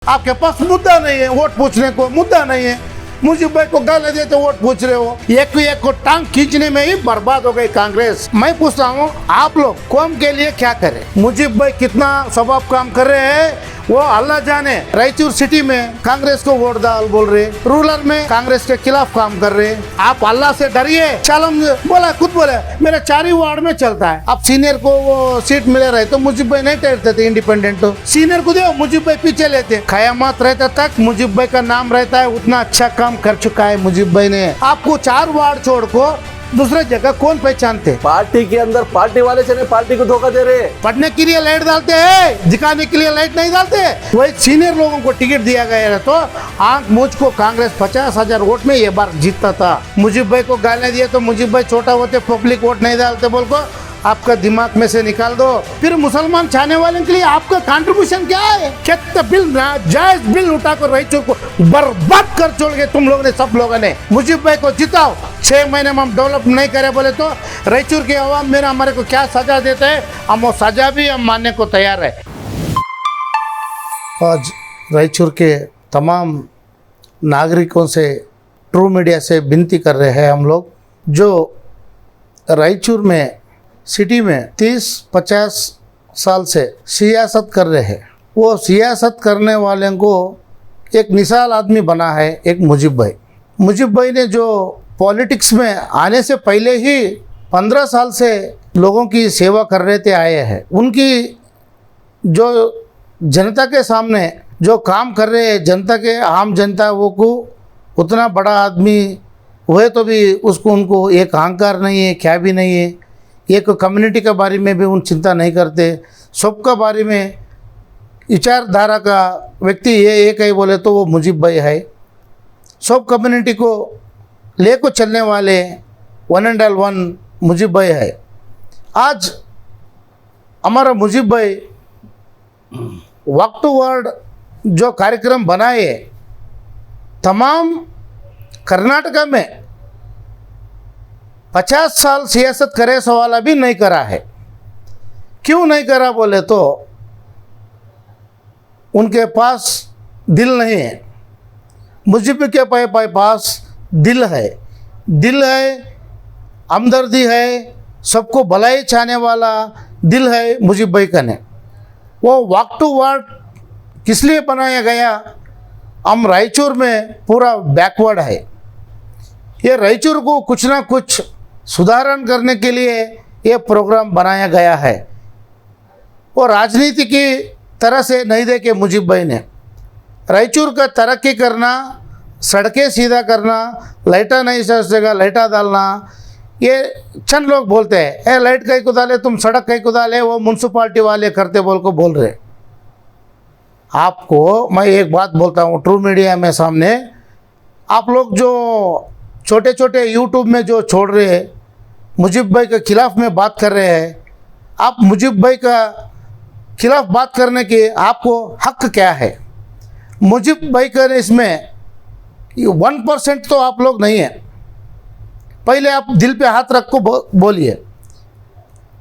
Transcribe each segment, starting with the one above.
आपके पास मुद्दा नहीं है, वोट पूछने को मुद्दा नहीं है। मुजीब भाई को गाली देते वोट पूछ रहे हो। एक को टांग खींचने में ही बर्बाद हो गई कांग्रेस। मैं पूछता हूँ, आप लोग कौम के लिए क्या करें? मुजीब भाई कितना सबब काम कर रहे हैं वो अल्लाह जाने। रायचूर सिटी में कांग्रेस को वोट डाल बोल रहे, रूरल में कांग्रेस के खिलाफ काम कर रहे। आप अल्लाह से डरिए। चलम बोला, खुद बोले मेरे 4 ही वार्ड में चलता है। अब सीनियर को वो सीट मिले रहे तो मुजीब भाई नहीं ठहरते थे इंडिपेंडेंट। तो सीनियर को दो, मुजीब भाई पीछे लेते। खयामत रहता तक मुजीब भाई का नाम रहता है। उतना अच्छा काम कर चुका है मुजीब भाई ने। आपको 4 वार्ड छोड़ को दूसरे जगह कौन पहचानते? पार्टी के अंदर पार्टी वाले चले पार्टी को धोखा दे रहे। पढ़ने के लिए लाइट डालते हैं, दिखाने के लिए लाइट नहीं डालते। वही सीनियर लोगों को टिकट दिया गया है तो आंख मुझको कांग्रेस 50,000 वोट में ये बार जीतता था। मुजीब भाई को गालियां दिए तो मुजीब भाई छोटा होते पब्लिक वोट नहीं डालते बोल को आपका दिमाग में से निकाल दो। फिर मुसलमान चाहने वाले के लिए आपका कंट्रीब्यूशन क्या है? कितना बिल नाजायज बिल उठाकर रायचूर को बर्बाद कर छोड़ गए तुम लोगों ने, सब लोगों ने। मुजीब भाई को जिताओ। 6 महीने में हम डेवलप नहीं करे बोले तो रायचूर के अवाम मेरा हमारे को क्या सजा देते हैं, हम वो सजा भी हम मानने को तैयार है। आज रायचूर के तमाम नागरिकों से, ट्रू मीडिया से विनती कर रहे हैं हम लोग, जो रायचूर में सिटी में 30-50 साल से सियासत कर रहे हैं, वो सियासत करने वाले को एक मिसाल आदमी बना है एक मुजीब भाई। मुजीब भाई ने जो पॉलिटिक्स में आने से पहले ही 15 साल से लोगों की सेवा कर रहे थे आए हैं। उनकी जो जनता के सामने जो काम कर रहे हैं, जनता के आम जनता वो को उतना बड़ा आदमी हुए तो भी उसको उनको एक अहंकार नहीं है, क्या भी नहीं है। एक कम्युनिटी के बारे में भी उन चिंता नहीं करते। सबका बारे में विचारधारा का व्यक्ति ये एक ही बोले तो वो मुजीब भाई है। सब कम्युनिटी को ले को चलने वाले one and all one Mujeeb भाई है। आज हमारा मुजीब भाई वक्त टू वर्ड जो कार्यक्रम बनाए तमाम कर्नाटका में 50 साल सियासत करे सवाल अभी नहीं करा है। क्यों नहीं करा बोले तो उनके पास दिल नहीं है। मुजीब के पास दिल है, दिल है, हमदर्दी है, सबको भलाई चाहने वाला दिल है मुजीब भाई का ने। वो वक्त टू वर्ड किस लिए बनाया गया? हम रायचूर में पूरा बैकवर्ड है। ये रायचूर को कुछ ना कुछ सुधारण करने के लिए ये प्रोग्राम बनाया गया है। वो राजनीति की तरह से नहीं देखे मुजीब भाई ने। रायचूर का तरक्की करना, सड़कें सीधा करना, लाइटा नहीं सर जगह लाइटा डालना, ये चंद लोग बोलते हैं ए लाइट कहीं को डाले, तुम सड़क कहीं को डाले, वो म्यूनसिपाल्टी वाले करते बोल रहे। आपको मैं एक बात बोलता हूँ ट्रू मीडिया में सामने, आप लोग जो छोटे छोटे यूट्यूब में जो छोड़ रहे हैं, मुजीब भाई के खिलाफ में बात कर रहे हैं, आप मुजीब भाई का खिलाफ बात करने के आपको हक क्या है? मुजीब भाई का इसमें 1% तो आप लोग नहीं है। पहले आप दिल पे हाथ रख को बोलिए।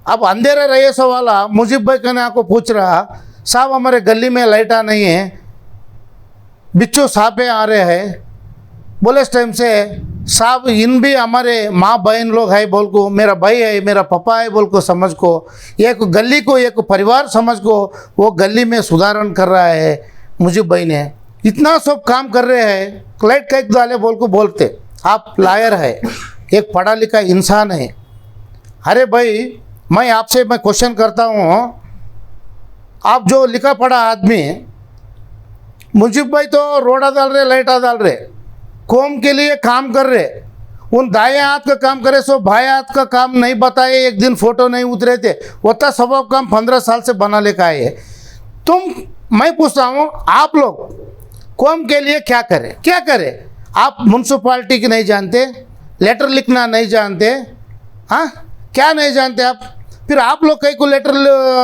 अब अंधेरा रहे सवाल मुजीब भाई का आपको पूछ रहा, साहब हमारे गली में लाइटा नहीं है, बिच्छू सांपे आ रहे हैं, बोले इस टाइम से साहब इन भी हमारे माँ बहन लोग है बोल को, मेरा भाई है, मेरा पापा है बोल को समझ को, एक गली को एक परिवार समझ को वो गली में सुधारण कर रहा है मुजीब भाई ने। इतना सब काम कर रहे हैं, लाइट कैक डाले बोल को बोलते। आप लायर है, एक पढ़ा लिखा इंसान है। अरे भाई मैं आपसे क्वेश्चन करता हूँ, आप जो लिखा पढ़ा आदमी, मुजीब भाई तो रोड़ा डाल रहे, लाइटा डाल रहे, कौम के लिए काम कर रहे, उन दाएं हाथ का काम करे सो बाएं हाथ का काम नहीं बताए, एक दिन फोटो नहीं उतरे थे, होता सब काम 15 साल से बना लेकर आए है। मैं पूछता हूँ आप लोग कौम के लिए क्या करें? क्या करें? आप म्यूनसिपाल्टी की नहीं जानते, लेटर लिखना नहीं जानते, हाँ क्या नहीं जानते आप? फिर आप लोग कहीं को लेटर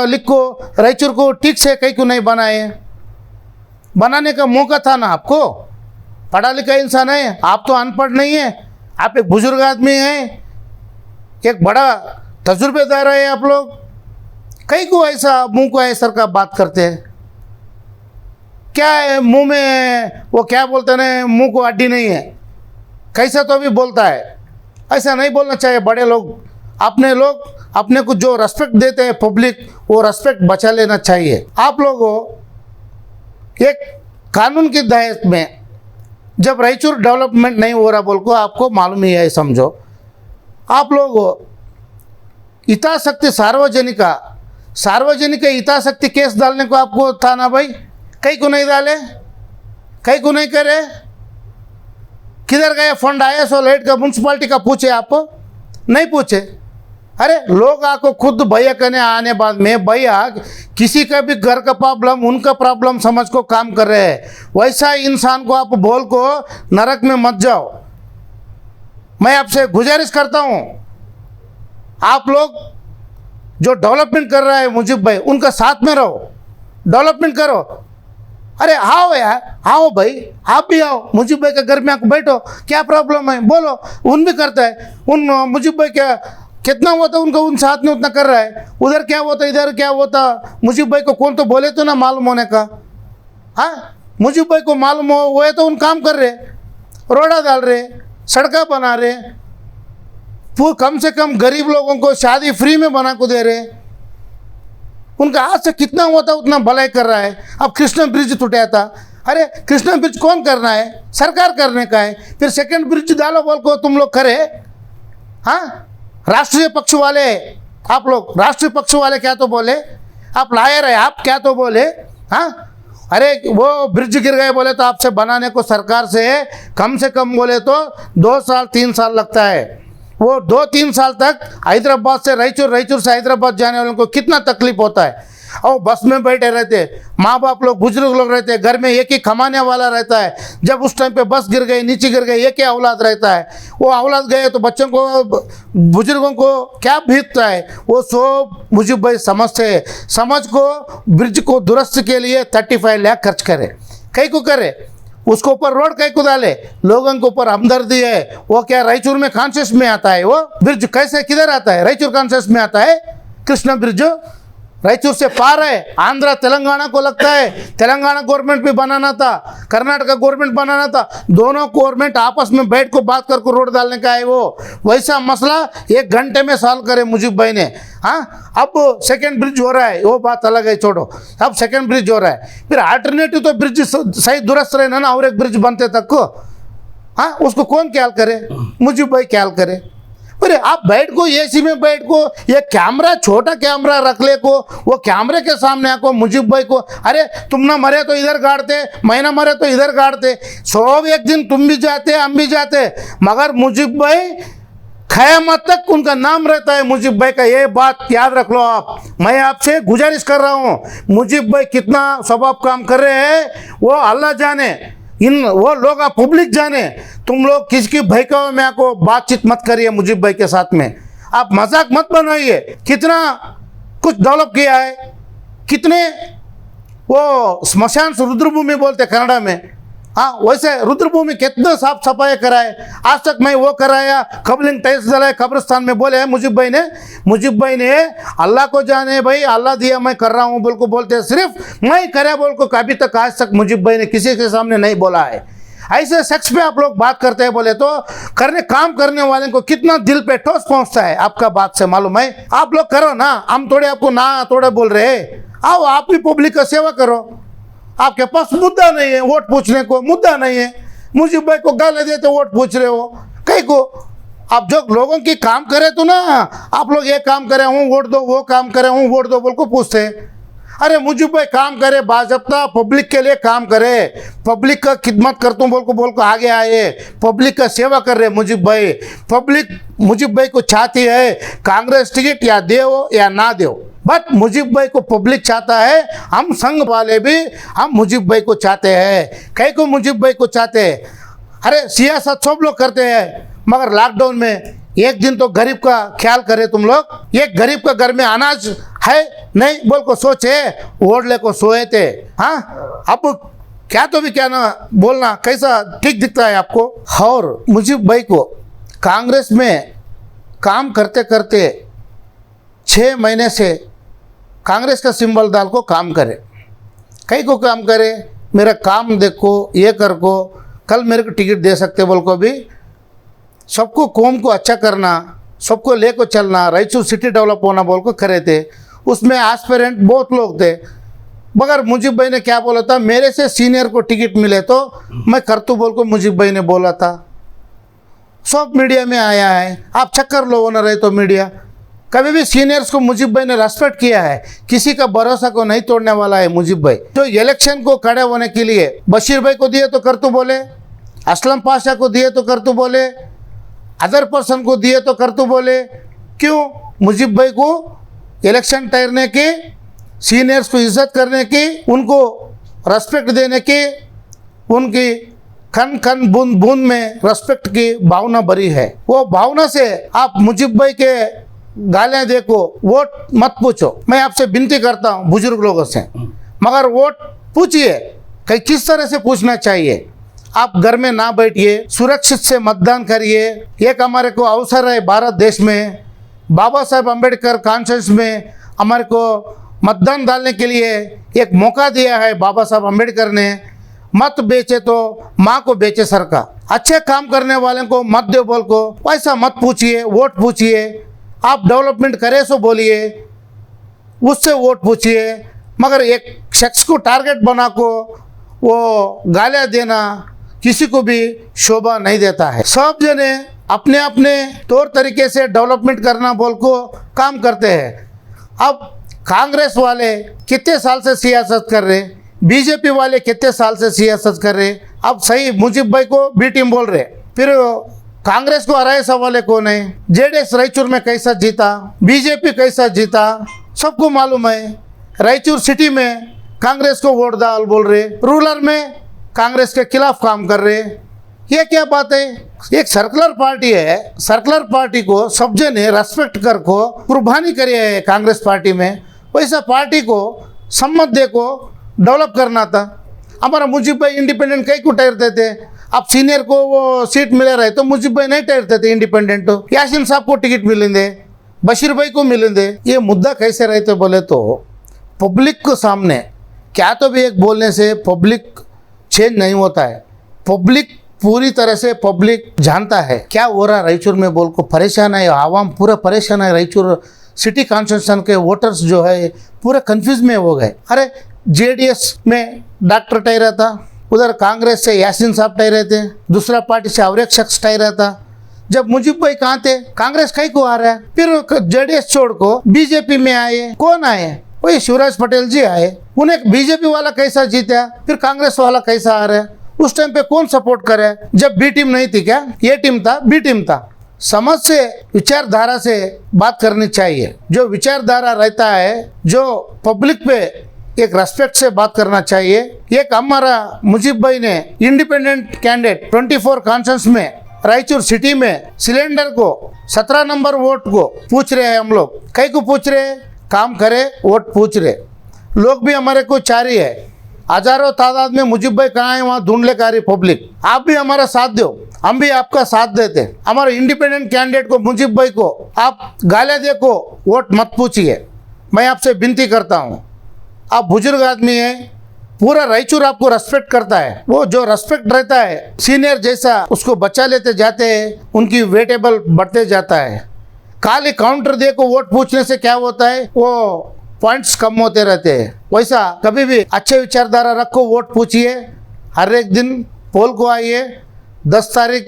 लिखो, रायचूर को ठीक से कहीं को नहीं बनाए। बनाने का मौका था ना आपको। पढ़ा लिखा इंसान है, आप तो अनपढ़ नहीं है, आप एक बुजुर्ग आदमी हैं, एक बड़ा तजुर्बेदार है आप लोग। कहीं को ऐसा मुंह को ऐसा का बात करते हैं। क्या है मुंह में, वो क्या बोलते हैं, मुंह को हड्डी नहीं है, कैसा तो भी बोलता है। ऐसा नहीं बोलना चाहिए। बड़े लोग, अपने लोग अपने को जो रेस्पेक्ट देते हैं पब्लिक, वो रेस्पेक्ट बचा लेना चाहिए। आप लोगों एक कानून की दायरे में जब रायचूर डेवलपमेंट नहीं हो रहा बोल को आपको मालूम ही है, समझो आप लोग हितासक्ति सार्वजनिक हितासक्ति केस डालने को आपको था ना भाई, कहीं को नहीं डाले, कहीं को नहीं करे, किधर गए फंड आया सो लाइट का म्यूनसिपालिटी का पूछे आप, नहीं पूछे। अरे लोग आपको खुद भैया कहने आने बाद में भैया किसी का भी घर का प्रॉब्लम उनका प्रॉब्लम समझ को काम कर रहे हैं, वैसा इंसान को आप बोल को नरक में मत जाओ। मैं आपसे गुजारिश करता हूँ, आप लोग जो डेवलपमेंट कर रहा है मुजीब भाई, उनका साथ में रहो, डेवलपमेंट करो। अरे आओ यार, आओ भाई, आप भी आओ, मुजीब भाई के घर में आकर बैठो, क्या प्रॉब्लम है बोलो, उन भी करता है। उन मुजीब भाई क्या कितना होता उनका, उन साथ में उतना कर रहा है, उधर क्या होता इधर क्या होता, मुजीब भाई को कौन तो बोले तो ना मालूम होने का। हाँ, मुजीब भाई को मालूम हो है तो उन काम कर रहे, रोड़ा डाल रहे, सड़का बना रहे, वो कम से कम गरीब लोगों को शादी फ्री में बना को दे रहे। उनका हाथ से कितना होता उतना भलाई कर रहा है। अब कृष्णा ब्रिज टूटा था, अरे कृष्णा ब्रिज कौन करना है, सरकार करने का है, फिर सेकंड ब्रिज डालो बोल को तुम लोग करे। हाँ, राष्ट्रीय पक्ष वाले, आप लोग राष्ट्रीय पक्ष वाले क्या तो बोले, आप लायर है, आप क्या तो बोले। हाँ, अरे वो ब्रिज गिर गए बोले तो आपसे बनाने को सरकार से कम बोले तो 2 साल 3 साल लगता है। वो 2-3 साल तक हैदराबाद से रायचूर, रायचूर से हैदराबाद जाने वालों को कितना तकलीफ होता है। और बस में बैठे रहते, माँ बाप लोग, बुजुर्ग लोग रहते, घर में एक ही कमाने वाला रहता है। जब उस टाइम पे बस गिर गई, नीचे गिर गई, एक ही औलाद रहता है। वो औलाद गए तो बच्चों को, बुजुर्गों को क्या बीतता है, वो सब मुझे भाई समझते हैं। समझ को ब्रिज को दुरुस्त के लिए 35 लाख खर्च करे, कहीं को करे, उसको ऊपर रोड कहीं को डाले, लोगों के ऊपर हमदर्दी है। वो क्या रायचूर में कॉन्शियस में आता है, वो ब्रिज कैसे किधर आता है, रायचूर कॉन्शियस में आता है। कृष्णा ब्रिज रायचूर से पार है, आंध्रा तेलंगाना को लगता है। तेलंगाना गवर्नमेंट भी बनाना था, कर्नाटक गवर्नमेंट बनाना था, दोनों गवर्नमेंट आपस में बैठ को बात कर रोड डालने का है। वो वैसा मसला 1 घंटे में सॉल्व करे मुजीब भाई ने। हाँ, अब सेकंड ब्रिज हो रहा है, वो बात अलग है, छोड़ो। अब सेकंड ब्रिज हो रहा है, फिर अल्टरनेटिव तो ब्रिज सही दुरुस्त रहे ना, और एक ब्रिज बनते तक को। हाँ, उसको कौन ख्याल करे, मुजीब भाई ख्याल करे। अरे आप बैठ को एसी में बैठ को, ये कैमरा, छोटा कैमरा रख ले को, वो कैमरे के सामने आको मुजीब भाई को, अरे तुम ना मरे तो इधर गाड़ते, मैं ना मरे तो इधर गाड़ते, सब एक दिन तुम भी जाते हम भी जाते, मगर मुजीब भाई क़यामत तक उनका नाम रहता है मुजीब भाई का। ये बात याद रख लो आप। मैं आपसे गुजारिश कर रहा हूँ, मुजीब भाई कितना सवाब काम कर रहे हैं वो अल्लाह जाने, वो लोग पब्लिक जाने। तुम लोग किसकी बहकावे में आको बातचीत मत करिए मुजीब भाई के साथ में, आप मजाक मत बनाइए। कितना कुछ डेवलप किया है, कितने वो स्मशान रुद्रभूमि बोलते कन्नड़ा में, हाँ वैसे रुद्रभूमि कितना साफ सफाई कराए। आज तक मैं वो कराया, कबलिंग टाइल्स डलाए कब्रिस्तान में, बोले हैं मुजीब भाई ने अल्लाह को जाने भाई, अल्लाह दिया मैं कर रहा हूँ बोल को बोलते हैं, सिर्फ मैं करे बोल को कभी तक आज तक मुजीब भाई ने किसी के सामने नहीं बोला है। ऐसे शख्स पे आप लोग बात करते हैं बोले तो काम करने वाले को कितना दिल पे ठोस पहुंचता है, आपका बात से मालूम है। आप लोग करो ना, हम थोड़े आपको ना थोड़े बोल रहे हैं, आओ आप भी पब्लिक का सेवा करो। आपके पास मुद्दा नहीं है, वोट पूछने को मुद्दा नहीं है, मुजीब भाई को गाली देते वोट पूछ रहे हो कहीं को। आप जो लोगों की काम करे तो ना, आप लोग ये काम करे हूँ वोट दो, वो काम करे हूँ वोट दो बोल को पूछते हैं। अरे मुझे भाई काम करे बाज़ाब्ता, पब्लिक के लिए काम करे, पब्लिक का खिदमत करता हूँ बोल को आगे आए, पब्लिक का सेवा कर रहे मुजीब भाई। पब्लिक मुजीब भाई को चाहती है, कांग्रेस टिकट या दो या ना दो, बट मुजीब भाई को पब्लिक चाहता है। हम संघ वाले भी हम मुजीब भाई को चाहते हैं, कई को मुजीब भाई को चाहते हैं। अरे सियासत सब लोग करते हैं, मगर लॉकडाउन में एक दिन तो गरीब का ख्याल करे तुम लोग। एक गरीब का घर में अनाज है नहीं बोल को सोचे, ओढ़ले को सोए थे। हाँ, अब क्या तो भी क्या ना बोलना, कैसा ठीक दिखता है आपको। और मुजीब भाई को कांग्रेस में काम करते करते 6 महीने से कांग्रेस का सिंबल डाल को काम करे, कई को काम करे, मेरा काम देखो, ये कर को, कल मेरे को टिकट दे सकते बोल को भी सबको कौम को अच्छा करना, सबको ले को चलना, रायचूर सिटी डेवलप होना बोल को करे थे। उसमें एस्पिरेंट बहुत लोग थे, मगर मुजीब भाई ने क्या बोला था, मेरे से सीनियर को टिकट मिले तो मैं करतू बोल को मुजीब भाई ने बोला था। सब मीडिया में आया है, आप चक्कर लो ना रहे तो मीडिया। कभी भी सीनियर्स को मुजीब भाई ने रेस्पेक्ट किया है, किसी का भरोसा को नहीं तोड़ने वाला है मुजीब भाई। तो इलेक्शन को खड़े होने के लिए बशीर भाई को दिए तो करतू बोले, असलम पाशा को दिए तो करतू बोले, अदर पर्सन को दिए तो करतू बोले। क्यों? मुजीब भाई को इलेक्शन टहरने की, सीनियर्स को इज्जत करने की, उनको रेस्पेक्ट देने की, उनकी खन खन बूंद बूंद में रेस्पेक्ट की भावना भरी है। वो भावना से आप मुजीब भाई के गालियाँ देखो, वोट मत पूछो। मैं आपसे विनती करता हूँ बुजुर्ग लोगों से, मगर वोट पूछिए कि किस तरह से पूछना चाहिए। आप घर में ना बैठिए, सुरक्षित से मतदान करिए। एक हमारे को अवसर है भारत देश में, बाबा साहेब अम्बेडकर कॉन्फ्रेंस में हमारे को मतदान डालने के लिए एक मौका दिया है बाबा साहब अम्बेडकर ने। मत बेचे तो माँ को बेचे सरकार। अच्छे काम करने वाले को मत दो बोल को वैसा मत पूछिए, वोट पूछिए। आप डेवलपमेंट करे सो बोलिए, उससे वोट पूछिए। मगर एक शख्स को टारगेट बना को वो गालियाँ देना किसी को भी शोभा नहीं देता है। सब जने अपने अपने तौर तरीके से डेवलपमेंट करना बोल को काम करते हैं। अब कांग्रेस वाले कितने साल से सियासत कर रहे, बीजेपी वाले कितने साल से सियासत कर रहे। अब सही मुजीब भाई को बी टीम बोल रहे, फिर कांग्रेस को हराए सवाल कौन है? जेडीएस रायचूर में कैसा जीता, बीजेपी कैसा जीता, सबको मालूम है। रायचूर सिटी में कांग्रेस को वोट डाल बोल रहे, रूरल में कांग्रेस के खिलाफ काम कर रहे। ये क्या बात है? एक सर्कुलर पार्टी है, सर्कुलर पार्टी को सब जने रेस्पेक्ट कर को कुर्बानी करे है कांग्रेस पार्टी में। वैसा पार्टी को सम्मत दे को डेवलप करना था। हमारा मुजीब भाई इंडिपेंडेंट कई को ठहरते थे। अब सीनियर को वो सीट मिले रहे तो मुजीब भाई नहीं ठहरते थे इंडिपेंडेंट। तो यासीन साहब को टिकट मिलेंगे, बशीर भाई को मिलेंगे। ये मुद्दा कैसे रहते बोले तो पब्लिक को सामने क्या तो भी एक बोलने से पब्लिक चेंज नहीं होता है। पब्लिक पूरी तरह से पब्लिक जानता है क्या हो रहा रायचूर में बोल को परेशान है, आवाम पूरा परेशान है। रायचूर सिटी कॉन्स्टिट्यूशन के वोटर्स जो है पूरा कंफ्यूज में हो गए। अरे जेडीएस में डॉक्टर ठहरा था, उधर कांग्रेस से यासीन साहब ठहरे थे, दूसरा पार्टी से और एक शख्स ठहरा था। जब मुजीब भाई कहाँ थे, कांग्रेस कहीं को आ रहा है, फिर जेडीएस छोड़ को बीजेपी में आए। कौन आए? वही शिवराज पटेल जी आए। उन्हें बीजेपी वाला कैसा जीता, फिर कांग्रेस वाला कैसा आ रहा है? उस टाइम पे कौन सपोर्ट करे? जब बी टीम नहीं थी क्या? ये टीम था, बी टीम था। समझ से, विचारधारा से बात करनी चाहिए। जो विचारधारा रहता है, जो पब्लिक पे एक रेस्पेक्ट से बात करना चाहिए। एक हमारा मुजीब भाई ने इंडिपेंडेंट कैंडिडेट 24 कॉन्फ्रेंस में रायचूर सिटी में सिलेंडर को 17 नंबर वोट को पूछ रहे हैं। हम लोग कई को पूछ रहे हैं, काम करे वोट पूछ रहे। लोग भी हमारे को चाह रही है, हजारों तादाद में मुजीब भाई कहाँ है वहाँ ढूंढ ले का रही पब्लिक। आप भी हमारा साथ दो, हम भी आपका साथ देते। हमारे इंडिपेंडेंट कैंडिडेट को मुजीब भाई को आप गालियाँ देखो, वोट मत पूछिए। मैं आपसे विनती करता हूँ, आप बुजुर्ग आदमी हैं, पूरा रायचूर आपको रेस्पेक्ट करता है। वो जो रेस्पेक्ट रहता है सीनियर जैसा उसको बचा लेते जाते हैं, उनकी वेटेबल बढ़ते जाता है। खाली काउंटर दे को वोट पूछने से क्या होता है, वो पॉइंट्स कम होते रहते हैं। वैसा कभी भी अच्छे विचारधारा रखो, वोट पूछिए। हर एक दिन पोल को आइए, 10 तारीख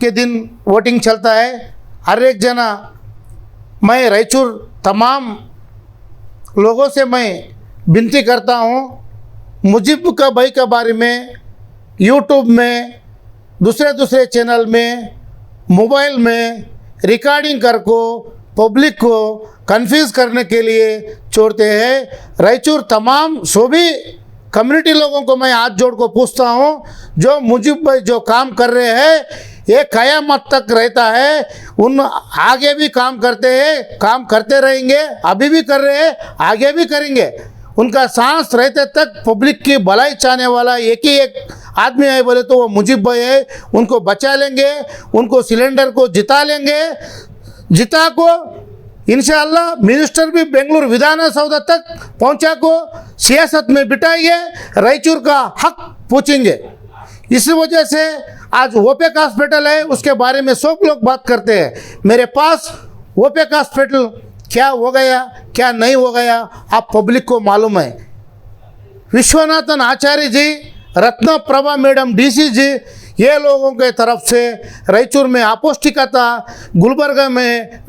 के दिन वोटिंग चलता है। हर एक जना, मैं रायचूर तमाम लोगों से मैं विनती करता हूँ, मुजीब का भाई के बारे में यूट्यूब में, दूसरे चैनल में, मोबाइल में रिकॉर्डिंग कर को पब्लिक को कंफ्यूज करने के लिए छोड़ते हैं। रायचूर तमाम सभी कम्युनिटी लोगों को मैं हाथ जोड़ को पूछता हूँ, जो मुजीब भाई जो काम कर रहे हैं ये क़यामत तक रहता है। उन आगे भी काम करते हैं, काम करते रहेंगे, अभी भी कर रहे हैं, आगे भी करेंगे। उनका सांस रहते तक पब्लिक की भलाई चाहने वाला एक ही एक आदमी है बोले तो वो मुजीब भाई है। उनको बचा लेंगे, उनको सिलेंडर को जिता लेंगे, जिता को इंशाअल्लाह मिनिस्टर भी बेंगलुरु विधानसभा तक पहुंचा को सियासत में बिठाएंगे, रायचूर का हक पूछेंगे। इस वजह से आज ओपेक हॉस्पिटल है, उसके बारे में सब लोग बात करते हैं। मेरे पास ओपेक हॉस्पिटल क्या हो गया क्या नहीं हो गया आप पब्लिक को मालूम है। विश्वनाथन आचार्य जी, रत्न प्रभा मैडम डीसी जी, ये लोगों के तरफ से रायचूर में अपौष्टिकता, गुलबर्गा में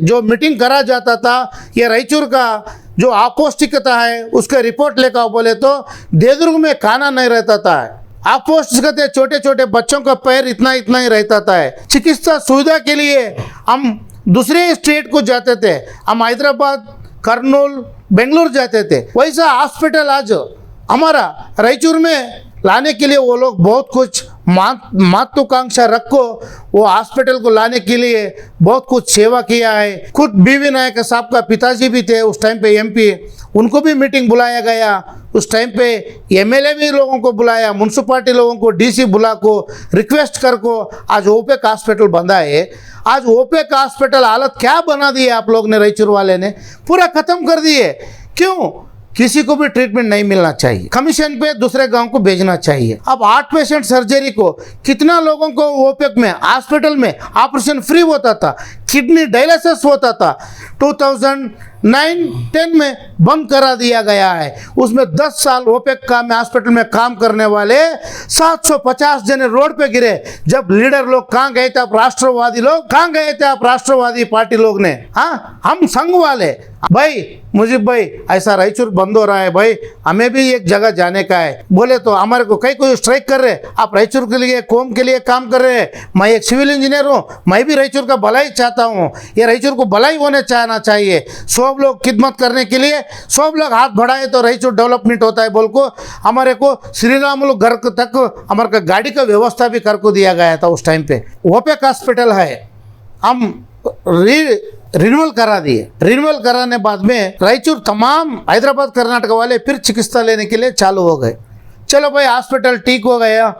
जो मीटिंग करा जाता था, ये रायचूर का जो अपौष्टिकता है उसके रिपोर्ट लेकर बोले तो देवदुर्ग में खाना नहीं रहता था। अपौष्टिकता छोटे छोटे बच्चों का पैर इतना इतना ही रहता था। चिकित्सा सुविधा के लिए हम दूसरे स्टेट को जाते थे, हम हैदराबाद, कर्नूल, बेंगलुरु जाते थे। वैसा हॉस्पिटल आज हमारा रायचूर में लाने के लिए वो लोग बहुत कुछ महत्वाकांक्षा रखो, वो हॉस्पिटल को लाने के लिए बहुत कुछ सेवा किया है। खुद बीवी नायक साहब का पिताजी भी थे उस टाइम पे एमपी, उनको भी मीटिंग बुलाया गया। उस टाइम पे एमएलए भी लोगों को बुलाया, म्यूनसिपालिटी लोगों को, डीसी बुला को रिक्वेस्ट कर को आज ओपेक हॉस्पिटल बंदा है। आज ओपेक हॉस्पिटल हालत क्या बना दी है आप लोग ने, रायचूर वाले ने पूरा खत्म कर दिए। क्यों? किसी को भी ट्रीटमेंट नहीं मिलना चाहिए, कमीशन पे दूसरे गांव को भेजना चाहिए। अब 8 पेशेंट सर्जरी को कितना लोगों को ओपेक में हॉस्पिटल में ऑपरेशन फ्री होता था, किडनी डायलिसिस होता था। 2009-10 में बंद करा दिया गया है। उसमें 10 साल ओपेक का में हॉस्पिटल में काम करने वाले 750 जने रोड पे गिरे। जब लीडर लोग कहाँ गए थे आप, राष्ट्रवादी लोग कहाँ गए थे आप, राष्ट्रवादी पार्टी लोग ने, हाँ हम संघ वाले भाई मुजीब भाई ऐसा रायचूर बंद हो रहा है भाई, हमें भी एक जगह जाने का है। बोले तो हमारे को कई कोई स्ट्राइक कर रहे, आप रायचूर के लिए कौम के लिए काम कर रहे हैं। मैं एक सिविल इंजीनियर हूँ, मैं भी रायचूर का भलाई चाहता हूँ, ये रायचूर को भलाई होने चाहना चाहिए। सब लोग खिदमत करने के लिए सब लोग हाथ बढ़ाए तो रायचूर डेवलपमेंट होता है बोल को हमारे को श्री रामुलु घर तक हमारे का गाड़ी का व्यवस्था भी कर को दिया गया था उस टाइम पे। ओपेक हॉस्पिटल है, हम रिन्यूअल करा दिए। रिन्यूअल कराने बाद में रायचूर तमाम हैदराबाद कर्नाटक वाले फिर चिकित्सा लेने के लिए चालू हो गए। चलो भाई हॉस्पिटल ठीक हो गया,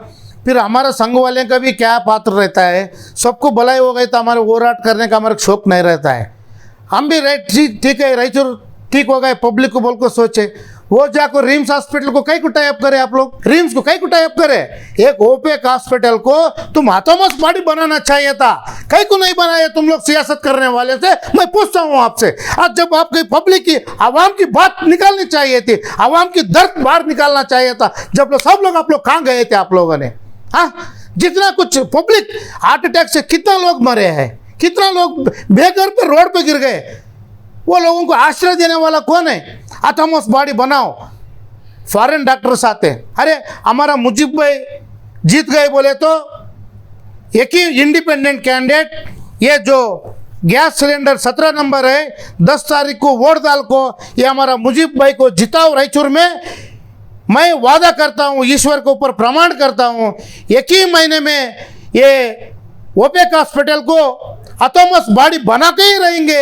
फिर हमारा संघ वाले का भी क्या पात्र रहता है, सबको भलाई हो गई तो हमारे ओराट करने का हमारा शौक नहीं रहता है। हम भी ठीक है रायचूर ठीक हो गए, पब्लिक को बोल को सोचे वो जाको रिम्स हॉस्पिटल को कई को टाइप करे, आप लोग रिम्स को कई को टाइप करे। एक ओपेक हॉस्पिटल को तुम हाथों बॉडी बनाना चाहिए था, कई को नहीं बनाया तुम लोग सियासत करने वाले से। मैं पूछता हूँ आपसे, आज जब आपकी पब्लिक की आवाम की बात निकालनी चाहिए थी, आवाम की दर्द बाहर निकालना चाहिए था, जब लोग सब लोग आप लोग कहाँ गए थे आप लोगों ने? हाँ जितना कुछ पब्लिक हार्ट अटैक से कितना लोग मरे हैं, कितना लोग बेघर पे रोड पे गिर गए, वो लोगों को आश्रय देने वाला कौन है? आथमोस बॉडी बनाओ, फॉरेन डॉक्टर्स आते हैं। अरे हमारा मुजीब भाई जीत गए बोले तो एक ही इंडिपेंडेंट कैंडिडेट, ये जो गैस सिलेंडर 17 नंबर है, 10 तारीख को वोट डाल को ये हमारा मुजीब भाई को जिताओ रायचूर में। मैं वादा करता हूँ, ईश्वर के ऊपर प्रमाण करता हूँ, एक ही महीने में ये ओपेक हॉस्पिटल को अतोमस बॉडी बना के ही रहेंगे।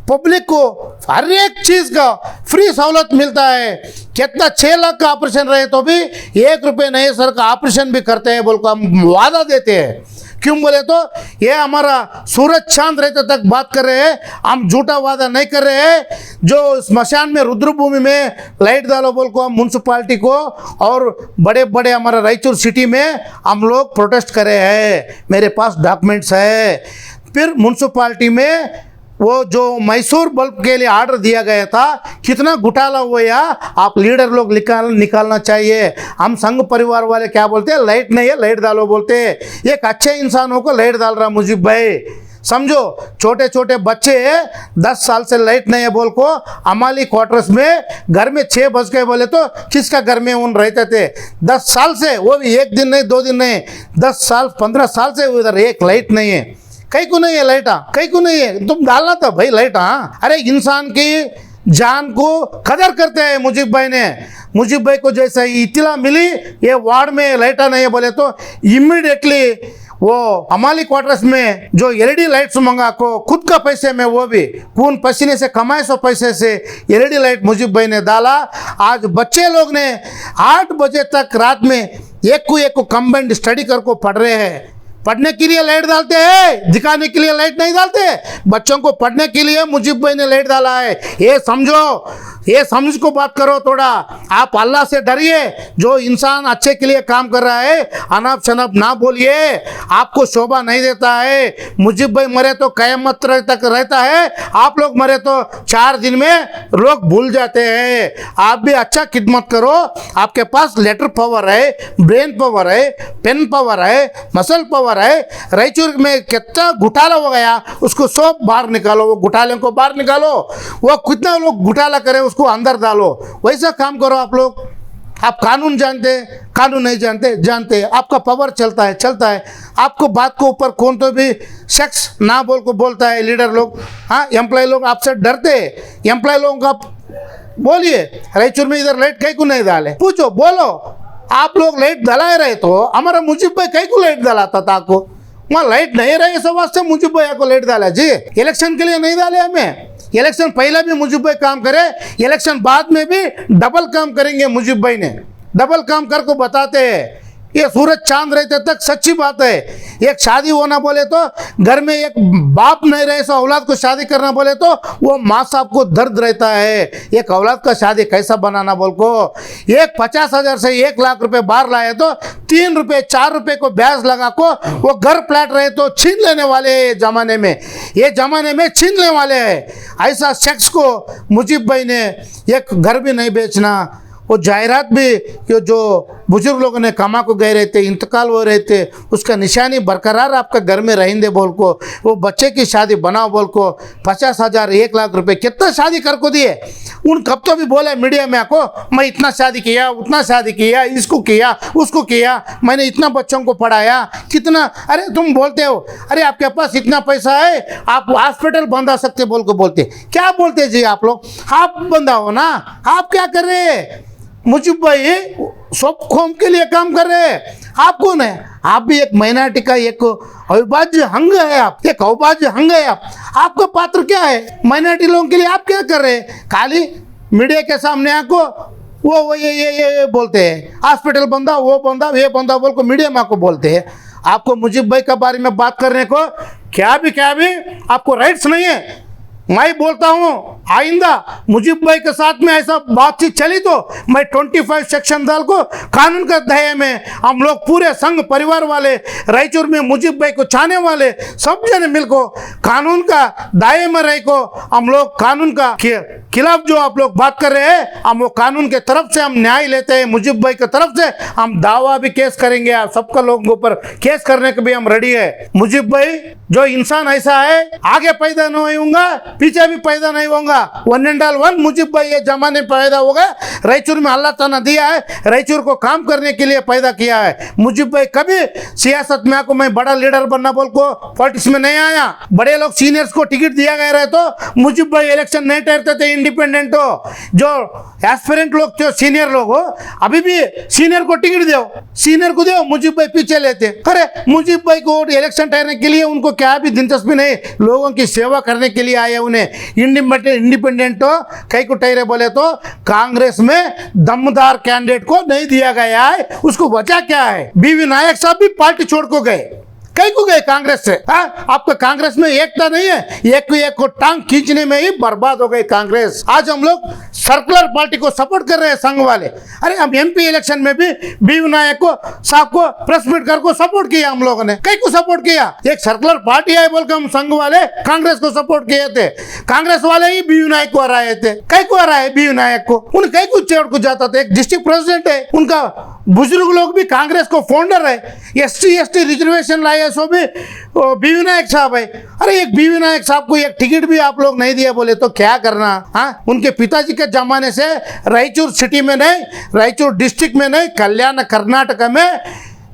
पब्लिक को हर एक चीज़ का फ्री सहूलत मिलता है। कितना 6 लाख का ऑपरेशन रहे तो भी 1 रुपये नहीं सर का ऑपरेशन भी करते हैं बोल को हम वादा देते हैं। क्यों बोले तो ये हमारा सूरज चांद रहते तक बात कर रहे हैं, हम झूठा वादा नहीं कर रहे हैं। जो स्मशान में रुद्रभूमि में लाइट डालो बोल को हम म्यूनसिपालिटी को और बड़े बड़े हमारा रायचूर सिटी में हम लोग प्रोटेस्ट करे हैं, मेरे पास डॉक्यूमेंट्स है। फिर म्यूनसिपालिटी में वो जो मैसूर बल्ब के लिए ऑर्डर दिया गया था, कितना घोटाला हुआ या आप लीडर लोग निकालना चाहिए। हम संघ परिवार वाले क्या बोलते हैं, लाइट नहीं है लाइट डालो बोलते हैं। एक अच्छे इंसानों को लाइट डाल रहा मुजीब भाई, समझो छोटे छोटे बच्चे 10 साल से लाइट नहीं है बोल को अमाली क्वार्टर्स में घर में 6 बज गए बोले तो किसका घर में उन रहते थे 10 साल से, वो भी 1 दिन नहीं 2 दिन नहीं, 10 साल 15 साल से उधर एक लाइट नहीं है। कई को नहीं है लाइटा, कई को नहीं है, तुम डालना था भाई लाइट। हाँ अरे इंसान की जान को कदर करते हैं मुजीब भाई ने। मुजीब भाई को जैसे इत्तला मिली ये वार्ड में लाइटा नहीं है बोले तो इमीडिएटली वो अमाली क्वार्टर्स में जो एलईडी लाइट्स मंगा को खुद का पैसे में, वो भी खून पसीने से कमाए सो पैसे से एलईडी लाइट मुजीब भाई ने डाला। आज बच्चे लोग ने 8 बजे तक रात में एक को कंबाइंड स्टडी कर को पढ़ रहे हैं। पढ़ने के लिए लाइट डालते हैं, दिखाने के लिए लाइट नहीं डालते। बच्चों को पढ़ने के लिए मुजीब भाई ने लाइट डाला है, ये समझो, ये समझ को बात करो थोड़ा। आप अल्लाह से डरिए, जो इंसान अच्छे के लिए काम कर रहा है अनाप शनाप ना बोलिए, आपको शोभा नहीं देता है। मुजीब भाई मरे तो कयामत तक रहता है, आप लोग मरे तो 4 दिन में लोग भूल जाते हैं। आप भी अच्छा खिदमत करो, आपके पास लेटर पावर है, ब्रेन पावर है, पेन पावर है, मसल पावर है। रायचूर में कितना घोटाला हो गया, उसको सब बाहर निकालो, वो घोटाले को बाहर निकालो, वो कितना लोग घोटाला करे उसको अंदर डालो, वैसा काम करो आप लोग। आप कानून जानते, कानून नहीं जानते, जानते, आपका पावर चलता है। आपको बात को ऊपर कौन तो भी सेक्स ना बोल को बोलता है लीडर लोग, हाँ एम्प्लॉय लोग आपसे डरते हैं। एम्प्लॉय लोगों का बोलिए, रायचूर में इधर लाइट कहीं को नहीं डाले, पूछो बोलो। आप लोग लाइट डलाए रहे तो हमारा मुजीब भाई कहीं को लाइट डालाता था, आपको वहाँ लाइट नहीं रहे इस वास्ते मुजीब भाई को लाइट डाला जी। इलेक्शन के लिए नहीं डाले हमें, इलेक्शन पहले भी मुजीब भाई काम करे, इलेक्शन बाद में भी डबल काम करेंगे मुजीब भाई ने, डबल काम करके बताते हैं। ये सूरज चांद रहते तक सच्ची बात है। एक शादी होना बोले तो घर में एक बाप नहीं रहे सो औलाद को शादी करना बोले तो वो माँ साहब को दर्द रहता है। एक औलाद का शादी कैसा बनाना बोल को, एक 50,000 से 1 लाख रुपए बाहर लाए तो 3 रुपए 4 रुपए को ब्याज लगा को वो घर प्लाट रहे तो छीन लेने वाले हैं। ये जमाने में छीनने वाले हैं। ऐसा शख्स को मुजीब भाई ने एक घर भी नहीं बेचना, वो जायरात भी जो बुजुर्ग लोगों ने कमा को गए रहते, इंतकाल हो रहे थे, उसका निशानी बरकरार आपका घर में रहेंगे बोल को, वो बच्चे की शादी बनाओ बोल को 50,000 1 लाख रुपए कितना शादी कर को दिए। उन कब तो भी बोला मीडिया में आको, मैं इतना शादी किया, उतना शादी किया, इसको किया, उसको किया, मैंने इतना बच्चों को पढ़ाया, कितना। अरे तुम बोलते हो, अरे आपके पास इतना पैसा है आप हॉस्पिटल बंधा सकते बोल को बोलते, क्या बोलते जी आप लोग? आप बंधा हो ना, आप क्या कर रहे हैं? मुजीब भाई सब कौम के लिए काम कर रहे हैं, आप कौन है? आप भी एक माइनॉरिटी का एक अविभाज्य अंग है, आप एक अविभाज्य अंग है। आपका पात्र क्या है माइनॉरिटी लोगों के लिए? आप क्या कर रहे हैं? खाली मीडिया के सामने आको वो ये बोलते हैं, हॉस्पिटल बंदा, वो बंदा, ये बंदा बोल को मीडिया में आपको बोलते हैं। आपको मुजीब भाई के बारे में बात करने को क्या भी आपको राइट्स नहीं है। मैं बोलता हूँ आइंदा मुजीब भाई के साथ में ऐसा बातचीत चली तो मैं 25 सेक्शन डाल को कानून के दायरे में हम लोग पूरे संघ परिवार वाले रायचूर में मुजीब भाई को चाहने वाले सब जने मिलकर कानून का दायरे में रह को हम लोग कानून का खिलाफ जो आप लोग बात कर रहे हैं, हम वो कानून के तरफ से हम न्याय लेते हैं। मुजीब भाई की तरफ से हम दावा भी केस करेंगे, आप सबका लोगों के ऊपर केस करने के भी हम रेडी है। मुजीब भाई जो इंसान ऐसा है, आगे पैदा नहीं होगा, पीछे भी पैदा नहीं होगा, 1 and all 1 मुजीब भाई ये जमाने पैदा होगा। रायचूर में अल्लाह ताला दिया है, रायचूर को काम करने के लिए पैदा किया है। मुजीब भाई कभी सियासत में आको मैं बड़ा लीडर बनना बोल को पॉलिटिक्स में नहीं आया। बड़े लोग सीनियर्स को टिकट दिया गया रहे तो मुजीब भाई इलेक्शन नहीं टहरते थे, इंडिपेंडेंट हो। जो एस्पिरेंट लोग थे, सीनियर लोग हो, अभी भी सीनियर को टिकट दो, सीनियर को दो, मुजीब भाई पीछे लेते। अरे मुजीब भाई को इलेक्शन ठहरने के लिए उनको क्या भी दिलचस्पी नहीं, लोगों की सेवा करने के लिए आए। उन्हें इंडिपेंडेंट हो कई को ठहरे बोले तो कांग्रेस में दमदार कैंडिडेट को नहीं दिया गया है। उसको वजह क्या है? बीवी नायक साहब भी पार्टी छोड़ को गए, कई को गए कांग्रेस से। आपका कांग्रेस में एकता नहीं है, एक को टांग खींचने में ही बर्बाद हो गई कांग्रेस। आज हम लोग सर्कुलर पार्टी को सपोर्ट कर रहे हैं, संघ वाले। अरे हम MP इलेक्शन में भी बीवी नायक को साहब को प्रेस मीट कर को सपोर्ट किया, हम लोगों ने कई को सपोर्ट किया। एक सर्कुलर पार्टी है बोलकर हम संघ वाले कांग्रेस को सपोर्ट किए थे। कांग्रेस वाले ही बीवी नायक को हराए थे। कई को हराए बीवी नायक को, उन कई को चेड़ को जाता था। एक डिस्ट्रिक्ट प्रेसिडेंट है, उनका बुजुर्ग लोग भी कांग्रेस को फाउंडर है। SC/ST रिजर्वेशन लाए सो भी बीवी नायक साहब है। अरे एक बीवी नायक साहब को एक टिकट भी आप लोग नहीं दिया बोले तो क्या करना? हाँ, उनके पिताजी के जमाने से रायचूर सिटी में नहीं, रायचूर डिस्ट्रिक्ट में नहीं, कल्याण कर्नाटक में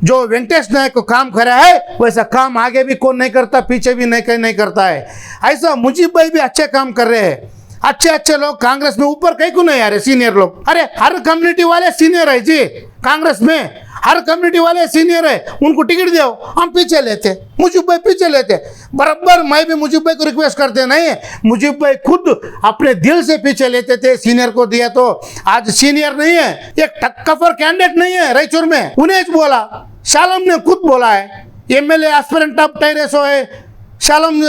जो वेंकटेश नायक को काम करा है वैसा काम आगे भी कौन नहीं करता, पीछे भी नहीं करता है। ऐसा मुजीब भाई भी अच्छे काम कर रहे हैं। अच्छे लोग कांग्रेस में ऊपर कहीं को नहीं आ रहे, सीनियर लोग। अरे हर कम्युनिटी वाले सीनियर है जी कांग्रेस में, हर कम्युनिटी वाले सीनियर है, उनको टिकट दो, हम पीछे लेते, मुजीब भाई पीछे लेते बराबर। मैं भी मुजीब भाई को रिक्वेस्ट करते नहीं, मुजीब भाई खुद अपने दिल से पीछे लेते थे, सीनियर को दिया तो आज सीनियर नहीं है, एक टक्कर कैंडिडेट नहीं है रायचूर में। उन्हें बोला, शालम ने खुद बोला है एमएलए एस्पिरेंट ऑफ टायरेसो है शालम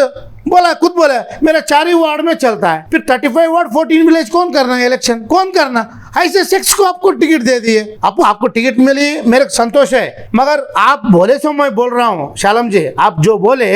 बोला, खुद बोला मेरा 4 ही वार्ड में चलता है, फिर 35 वार्ड 14 विलेज कौन करना है इलेक्शन, कौन करना? ऐसे शख्स को आपको टिकट दे दिए, आपको टिकट मिली, मेरे को संतोष है, मगर आप बोले सो मैं बोल रहा हूँ शालम जी, आप जो बोले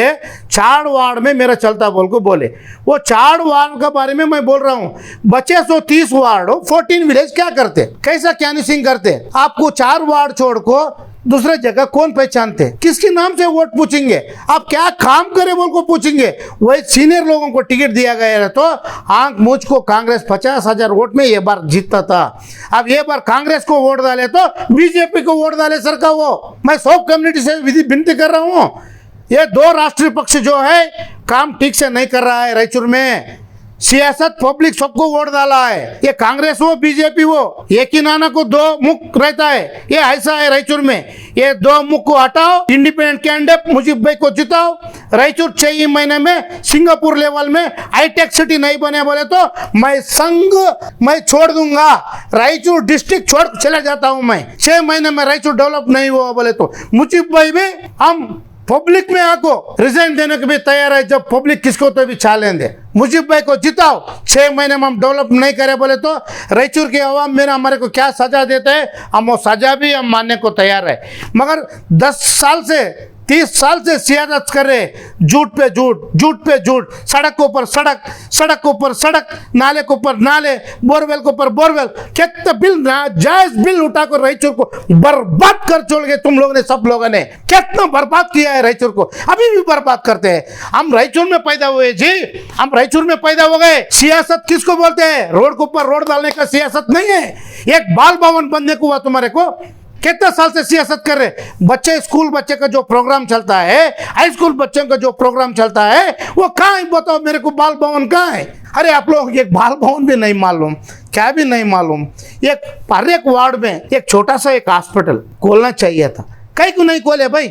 4 वार्ड में मेरा चलता बोल को बोले, वो 4 वार्ड के बारे में मैं बोल रहा हूँ। बचे 130 वार्ड 14 विलेज क्या करते, कैसा कैनिसिंग करते? आपको 4 वार्ड छोड़ को दूसरे जगह कौन पहचानते? किसके नाम से वोट पूछेंगे? आप क्या काम करे बोल को पूछेंगे? वही सीनियर लोगों को टिकट दिया गया है तो आंख मूछ को कांग्रेस 50,000 वोट में ये बार जीतता था। अब ये बार कांग्रेस को वोट डाले तो बीजेपी को वोट डाले सर का वो। मैं सब कम्युनिटी से विनती कर रहा हूँ, ये 2 राष्ट्रीय पक्ष जो है काम ठीक से नहीं कर रहा है। रायचूर में सियासत पब्लिक सबको वोट डाला है, ये कांग्रेस हो बीजेपी हो, एक ही नाना को 2 मुख रहता है, ये ऐसा है रायचूर में। ये 2 मुख को हटाओ, इंडिपेंडेंट कैंडिडेट मुजीब भाई को जिताओ। रायचूर 6 ही महीने में सिंगापुर लेवल में हाईटेक सिटी नहीं बने बोले तो मैं संघ मैं छोड़ दूंगा, रायचूर डिस्ट्रिक्ट छोड़ चला जाता हूं मैं। 6 महीने में रायचूर डेवलप नहीं हुआ बोले तो मुजीब भाई भी हम पब्लिक में आको रिजाइन देने के भी तैयार है, जब पब्लिक किसको तो भी चालें दे। मुजीब भाई को जिताओ, 6 महीने में हम डेवलप नहीं करे बोले तो रायचूर के अवाम में हमारे को क्या सजा देते हैं, हम वो सजा भी हम मानने को तैयार है। मगर 10 साल से 30 साल से सियासत कर रहे, झूठ पे झूठ, झूठ पे झूठ, सड़क के ऊपर सड़क, सड़क के ऊपर सड़क, नाले के ऊपर नाले, बोरवेल के ऊपर बोरवेल, कितना बिल जायज बिल उठाकर रायचूर को बर्बाद कर छोड़ गए तुम लोगों ने, सब लोगों ने कितना बर्बाद किया है रायचूर को, अभी भी बर्बाद करते हैं। हम रायचूर में पैदा हुए जी, हम रायचूर में पैदा हो गए। सियासत किसको बोलते हैं? रोड के ऊपर रोड डालने का सियासत नहीं है, एक बाल भवन बनने को हुआ तुम्हारे को। कितना साल से सियासत कर रहे? बच्चे स्कूल बच्चे का जो प्रोग्राम चलता है, हाई स्कूल बच्चों का जो प्रोग्राम चलता है, वो कहाँ है बताओ मेरे को? बाल भवन कहाँ है? अरे आप लोग एक बाल भवन भी नहीं मालूम, क्या भी नहीं मालूम। एक हर एक वार्ड में एक छोटा सा एक हॉस्पिटल खोलना चाहिए था, कहीं क्यों नहीं खोले भाई?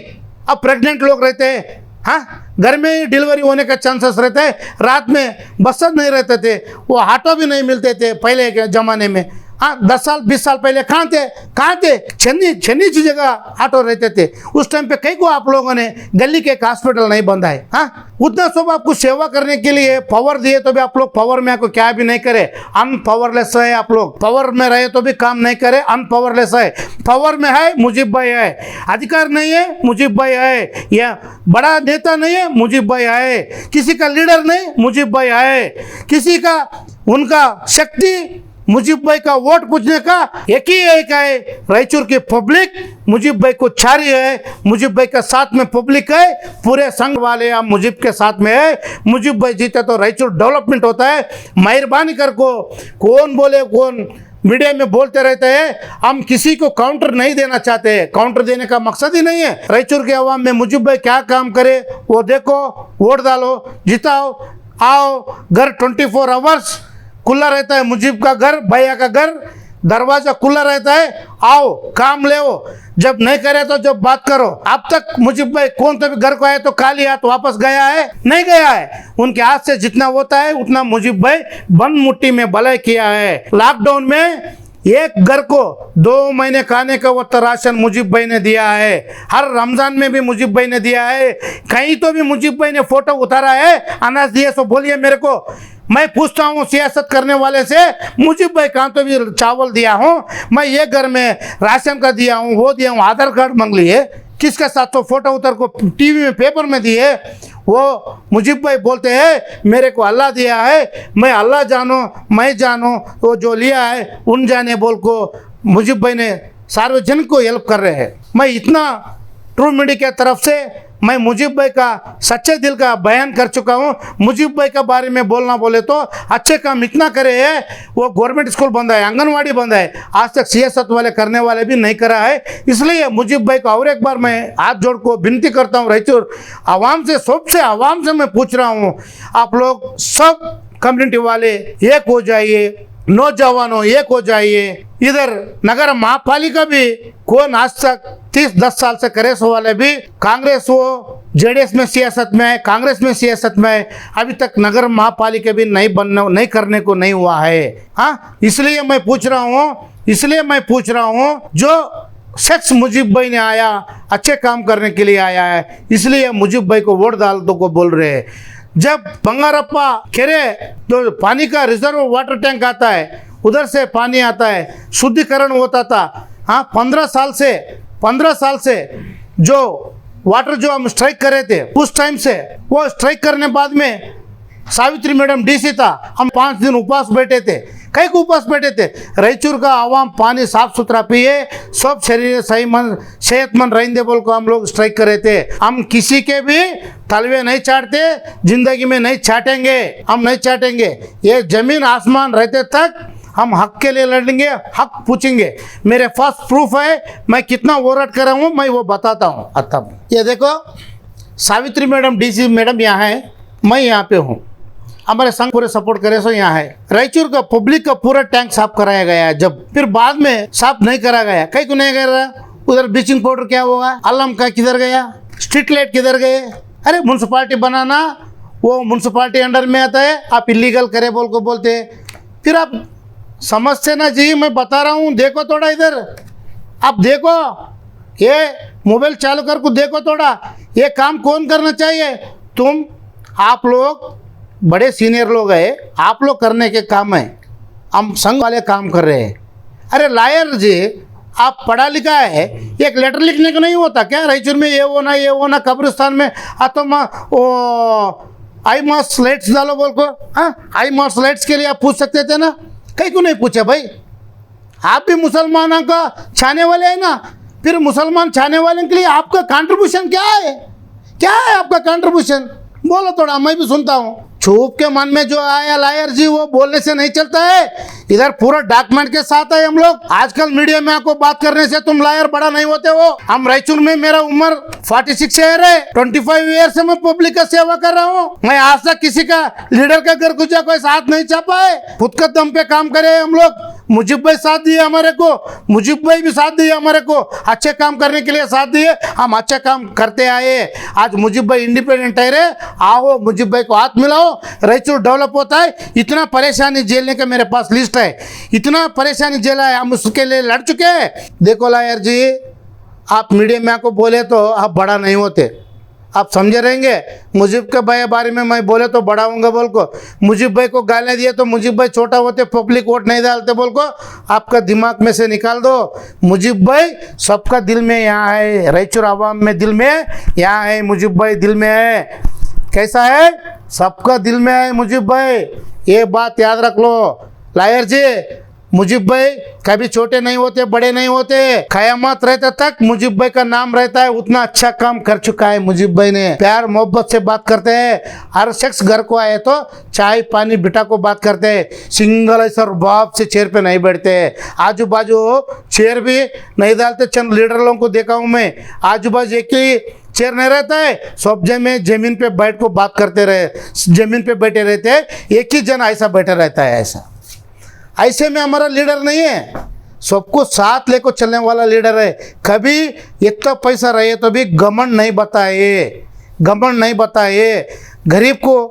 अब प्रेग्नेंट लोग रहते हैं, हाँ घर में ही डिलीवरी होने का चांसेस रहते हैं, रात में बसेस नहीं रहते थे, वो ऑटो भी नहीं मिलते थे पहले के ज़माने में। हाँ 10 साल 20 साल पहले कहाँ थे? छन्नी की जगह ऑटो रहते थे। उस टाइम पे कई को आप लोगों ने गली के एक हॉस्पिटल नहीं बंधा है। हाँ उतना सब आपको सेवा करने के लिए पावर दिए तो भी आप लोग पावर में आपको क्या भी नहीं करे, अनपावरलेस है आप लोग। पावर में रहे तो भी काम नहीं करे, अनपावरलेस है। पावर में है मुजीब भाई है, अधिकार नहीं है मुजीब भाई है, या बड़ा नेता नहीं है मुजीब भाई है, किसी का लीडर नहीं मुजीब भाई है, किसी का उनका शक्ति मुजीब भाई का वोट पूछने का एक है। रायचूर की पब्लिक मुजीब भाई को छा रही है, मुजीब भाई का साथ में पब्लिक है, पूरे संघ वाले आप मुजीब के साथ में है। मुजीब भाई जीते तो रायचूर डेवलपमेंट होता है। मेहरबानी कर को कौन बोले, कौन मीडिया में बोलते रहते हैं, हम किसी को काउंटर नहीं देना चाहते हैं, काउंटर देने का मकसद ही नहीं है। रायचूर के अवाम में मुजीब भाई क्या काम करे वो देखो, वोट डालो, जिताओ, आओ। घर 24 आवर्स खुला रहता है, मुजीब का घर, भैया का घर, दरवाजा खुला रहता है, आओ काम ले। जब नहीं करे तो जब बात करो। अब तक मुजीब भाई कौन तो भी घर को आए तो खाली हाथ वापस गया है? नहीं गया है। उनके हाथ से जितना होता है उतना मुजीब भाई बंद मुट्ठी में भलाई किया है। लॉकडाउन में एक घर को 2 महीने खाने का वो राशन मुजीब भाई ने दिया है, हर रमजान में भी मुजीब भाई ने दिया है। कहीं तो भी मुजीब भाई ने फोटो उतारा है अनाज दिए सो बोलिए मेरे को। मैं पूछता हूँ सियासत करने वाले से, मुजीब भाई कहाँ तो भी चावल दिया हूँ, मैं ये घर में राशन का दिया हूँ, वो दिया हूँ, आधार कार्ड मांग लिए, किसके साथ तो फोटो उतर को टीवी में पेपर में दिए। वो मुजीब भाई बोलते हैं मेरे को अल्लाह दिया है, मैं अल्लाह जानो मैं जानो, वो जो लिया है उन जाने बोल को मुजीब भाई ने सार्वजनिक को हेल्प कर रहे हैं। मैं इतना ट्रू मीडिया की तरफ से मैं मुजीब भाई का सच्चे दिल का बयान कर चुका हूँ। मुजीब भाई के बारे में बोलना बोले तो अच्छे काम इतना करे है, वो गवर्नमेंट स्कूल बंद है, आंगनवाड़ी बंद है, आज तक सियासत वाले करने वाले भी नहीं करा है। इसलिए मुजीब भाई को और एक बार मैं हाथ जोड़ को विनती करता हूँ, रायचूर आवाम से, सबसे आवाम से मैं पूछ रहा हूँ, आप लोग सब कम्युनिटी वाले एक हो जाइए, नौजवानों एक हो जाइए। इधर नगर महापालिका भी कौन आज तक 30-10 साल से करे सो वाले भी कांग्रेस हो, जेडीएस में सियासत में है, कांग्रेस में सियासत में है, अभी तक नगर महापालिका भी नहीं करने को नहीं हुआ है। हाँ इसलिए मैं पूछ रहा हूँ जो शख्स मुजीब भाई ने आया, अच्छे काम करने के लिए आया है, इसलिए मुजीब भाई को वोट डाल दो को बोल रहे हैं। जब बंगारप्पा खेरे तो पानी का रिजर्व वाटर टैंक आता है, उधर से पानी आता है, शुद्धिकरण होता था। हाँ, 15 साल से जो वाटर जो हम स्ट्राइक कर रहे थे, उस टाइम से वो स्ट्राइक करने बाद में सावित्री मैडम डीसी था, हम 5 दिन उपवास बैठे थे। कई को उपवास बैठे थे, रायचूर का आवाम पानी साफ सुथरा पिए, सब शरीर सही मन सेहतमंद रहेंगे बोल को हम लोग स्ट्राइक कर रहे थे। हम किसी के भी तलवे नहीं चाटते, जिंदगी में नहीं चाटेंगे, हम नहीं चाटेंगे। ये जमीन आसमान रहते तक हम हक के लिए लड़ेंगे, हक पूछेंगे। मेरे पास प्रूफ है, मैं कितना वोट कर रहा हूँ मैं वो बताता हूँ। तब ये देखो, सावित्री मैडम डीसी मैडम यहाँ है, मैं यहाँ पे हूँ, हमारे संघ पूरे सपोर्ट करे सो यहाँ है। रायचूर का पब्लिक का पूरा टैंक साफ कराया गया है, जब फिर बाद में साफ नहीं करा गया, कहीं को नहीं कर रहा। उधर ब्लीचिंग पाउडर क्या होगा, अलम का किधर गया, स्ट्रीट लाइट किधर गए। अरे म्यूनसिपालिटी बनाना वो म्यूनसिपालिटी अंडर में आता है, आप इलीगल करे बोल को बोलते हैं। फिर आप समझते ना जी, मैं बता रहा हूँ, देखो थोड़ा इधर, आप देखो, ये मोबाइल चालू कर को देखो थोड़ा, ये काम कौन करना चाहिए। तुम आप लोग बड़े सीनियर लोग हैं, आप लोग करने के काम है, हम संघ वाले काम कर रहे हैं। अरे लायर जी, आप पढ़ा लिखा है, एक लेटर लिखने को नहीं होता क्या, रायचूर में ये होना कब्रिस्तान में आत्मा वो आई मास लाइट्स डालो बोल को। हाँ, आई मास लाइट्स के लिए आप पूछ सकते थे ना, कहीं को नहीं पूछा भाई। आप भी मुसलमानों का छाने वाले हैं ना, फिर मुसलमान छाने वाले के लिए आपका कंट्रीब्यूशन क्या है, क्या है आपका कंट्रीब्यूशन, बोलो थोड़ा, मैं भी सुनता हूँ। छुप के मन में जो आया लायर जी, वो बोलने से नहीं चलता है, इधर पूरा डॉक्यूमेंट के साथ है हम लोग। आजकल मीडिया में आपको बात करने से तुम लायर बड़ा नहीं होते हो। हम रायचूर में, मेरा उम्र 46 ईयर है, 25 ईयर से मैं पब्लिक का सेवा कर रहा हूँ। मैं आज तक किसी का लीडर का घर गुजा कोई साथ नहीं चापा है, खुद का दम पे काम करे हम लोग। मुजीब भाई साथ दिए हमारे को, मुजीब भाई भी साथ दिए हमारे को, अच्छे काम करने के लिए साथ दिए, हम अच्छा काम करते आए। आज मुजीब भाई इंडिपेंडेंट है रे, आओ मुजीब भाई को हाथ मिलाओ, रायचूर डेवलप होता है। इतना परेशानी झेलने का मेरे पास लिस्ट है, इतना परेशानी झेला है, हम उसके लिए लड़ चुके हैं। देखो लायर जी, आप मीडिया में आपको बोले तो आप बड़ा नहीं होते, आप समझे रहेंगे। मुजीब के भाई बारे में मैं बोले तो बड़ा हूँगा बोल को, मुजीब भाई को गालियाँ दिए तो मुजीब भाई छोटा होते, पब्लिक वोट नहीं डालते बोल को, आपका दिमाग में से निकाल दो। मुजीब भाई सबका दिल में यहाँ है, रायचूर आवाम में दिल में यहाँ है, मुजीब भाई दिल में है। कैसा है, सबका दिल में है मुजीब भाई, ये बात याद रख लो लायर जी। मुजीब भाई कभी छोटे नहीं होते, बड़े नहीं होते, क़यामत रहता तक मुजीब भाई का नाम रहता है। उतना अच्छा काम कर चुका है मुजीब भाई ने, प्यार मोहब्बत से बात करते हैं। हर शख्स घर को आए तो चाय पानी बिठा को बात करते हैं, सिंगल ऐसा बाप से चेयर पे नहीं बैठते, आजू बाजू चेयर भी नहीं डालते। चंद लीडर लोगों को देखा हूँ मैं, आजू बाजू एक ही चेयर नहीं रहता है, सब में जमीन पे बैठ को बात करते रहे, जमीन पे बैठे रहते हैं, एक ही जन ऐसा बैठा रहता है। ऐसे में हमारा लीडर नहीं है, सबको साथ लेकर चलने वाला लीडर है। कभी इतना पैसा रहे तो भी घमंड नहीं बताए, घमंड नहीं बताए। गरीब को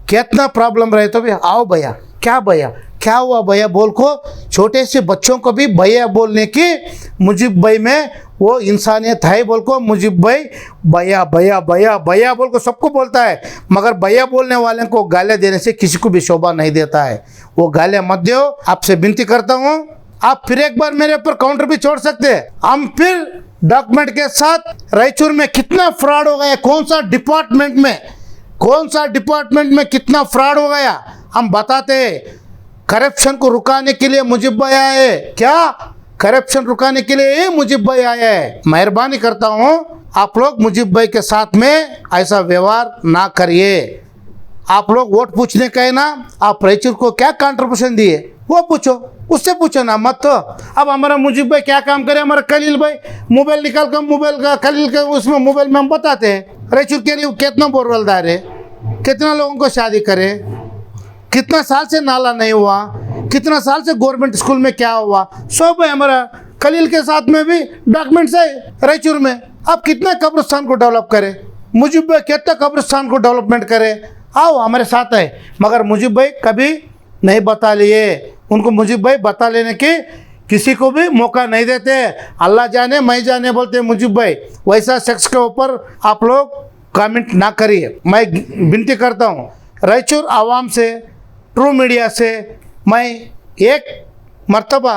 कितना प्रॉब्लम रहे तो भी आओ भैया, क्या भैया क्या हुआ भैया बोल को, छोटे से बच्चों को भी भैया बोलने की मुजीब भाई में वो इंसानियत है बोल को। मुजीब भाई भैया भैया भैया भैया बोल को सबको बोलता है, मगर भैया बोलने वाले को गालियाँ देने से किसी को भी शोभा नहीं देता है। वो गालियाँ मत दो, आपसे विनती करता हूँ। आप फिर एक बार मेरे ऊपर काउंटर भी छोड़ सकते हैं, हम फिर डॉक्यूमेंट के साथ रायचूर में कितना फ्रॉड हो गया, कौन सा डिपार्टमेंट में कितना फ्रॉड हो गया हम बताते हैं। करप्शन को रुकाने के लिए मुजीब भाई आए, क्या करप्शन रुकाने के लिए ही मुजीब भाई आया है। मेहरबानी करता हूँ आप लोग मुजीब भाई के साथ में ऐसा व्यवहार ना करिए। आप लोग वोट पूछने का है ना, आप रायचूर को क्या कंट्रीब्यूशन दिए वो पूछो, उससे पूछो ना मत। तो अब हमारा मुजीब भाई क्या काम करे, हमारा खलील भाई मोबाइल निकाल कर मोबाइल का खलील का उसमें मोबाइल में हम बताते हैं रायचूर के लिए कितना बोरवेल डाले, कितना लोगों को शादी करे, कितना साल से नाला नहीं हुआ, कितना साल से गवर्नमेंट स्कूल में क्या हुआ, सब है हमारा खलील के साथ में भी डॉक्यूमेंट्स है रायचूर में। आप कितना कब्रिस्तान को डेवलप करें, मुजीब भाई कितना कब्रिस्तान को डेवलपमेंट करे, आओ हमारे साथ है। मगर मुजीब भाई कभी नहीं बता लिए, उनको मुजीब भाई बता लेने की किसी को भी मौका नहीं देते। अल्लाह जाने मैं जाने बोलते मुजीब भाई, वैसा शख्स के ऊपर आप लोग कमेंट ना करिए। मैं विनती करता हूँ रायचूर आवाम से, ट्रू मीडिया से मैं एक मर्तबा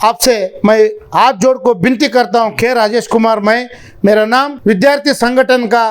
आपसे मैं हाथ जोड़ को विनती करता हूँ। के राजेश कुमार मेरा नाम, विद्यार्थी संगठन का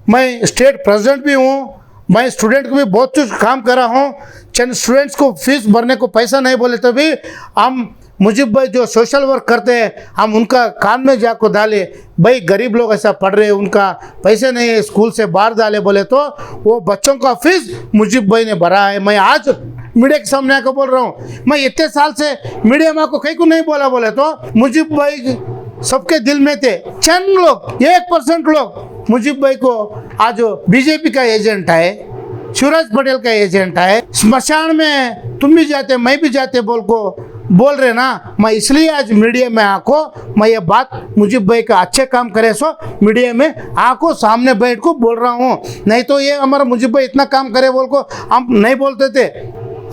मैं स्टेट प्रेसिडेंट भी हूँ। मैं स्टूडेंट को भी बहुत कुछ काम करा हूँ। चंद स्टूडेंट्स को फीस भरने को पैसा नहीं बोले तो भी हम मुजीब भाई जो सोशल वर्क करते हैं हम उनका काम में जाकर डाले। भाई गरीब लोग ऐसा पढ़ रहे हैं, उनका पैसे नहीं है, स्कूल से बाहर डाले बोले तो वो बच्चों का फीस मुजीब भाई ने भरा है। मैं आज मीडिया के सामने आकर बोल रहा हूँ, मैं इतने साल से मीडिया में आपको कहीं को नहीं बोला बोले तो मुजीब भाई सबके दिल में थे। चंद लोग 1% लोग मुजीब भाई को आज बीजेपी का एजेंट है, सूरज पटेल का एजेंट है, स्मशान में तुम भी जाते मैं भी जाते बोल रहे ना। मैं इसलिए आज मीडिया में आको मैं ये बात मुजीब भाई का अच्छे काम करे सो मीडिया में आको सामने बैठ को बोल रहा हूँ। नहीं तो ये हमारा मुजीब भाई इतना काम करे बोल को हम नहीं बोलते थे।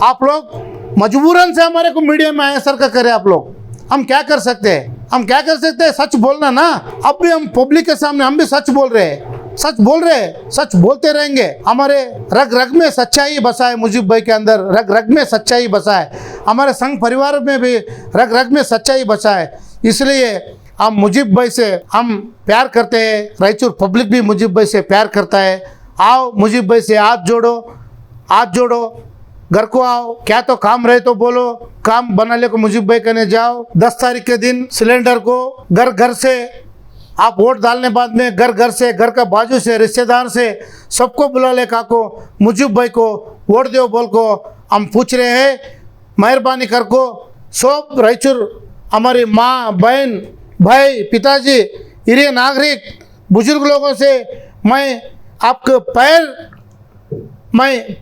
आप लोग मजबूरन से हमारे को मीडिया में आया सर का करे। आप लोग हम क्या कर सकते हैं? हम क्या कर सकते हैं? सच बोलना ना। अब भी हम पब्लिक के सामने हम भी सच बोल रहे हैं, सच बोल रहे हैं, सच बोलते रहेंगे। हमारे रग रग में सच्चाई बसा है, मुजीब भाई के अंदर रग रग में सच्चाई बसा है, हमारे संघ परिवार में भी रग रग में सच्चाई बसा है। इसलिए हम मुजीब भाई से हम प्यार करते हैं, रायचूर पब्लिक भी मुजीब भाई से प्यार करता है। आओ मुजीब भाई से हाथ जोड़ो, हाथ जोड़ो, घर को आओ। क्या तो काम रहे तो बोलो, काम बना ले को मुजीब भाई कहने जाओ। 10 तारीख के दिन सिलेंडर को घर घर से आप वोट डालने बाद में घर घर से, घर का बाजू से, रिश्तेदार से सबको बुला ले काको मुजीब भाई को वोट दो बोल को हम पूछ रहे हैं। मेहरबानी कर को सब रायचूर हमारी माँ, बहन, भाई, पिताजी, हिरिय नागरिक, बुजुर्ग लोगों से मैं आपके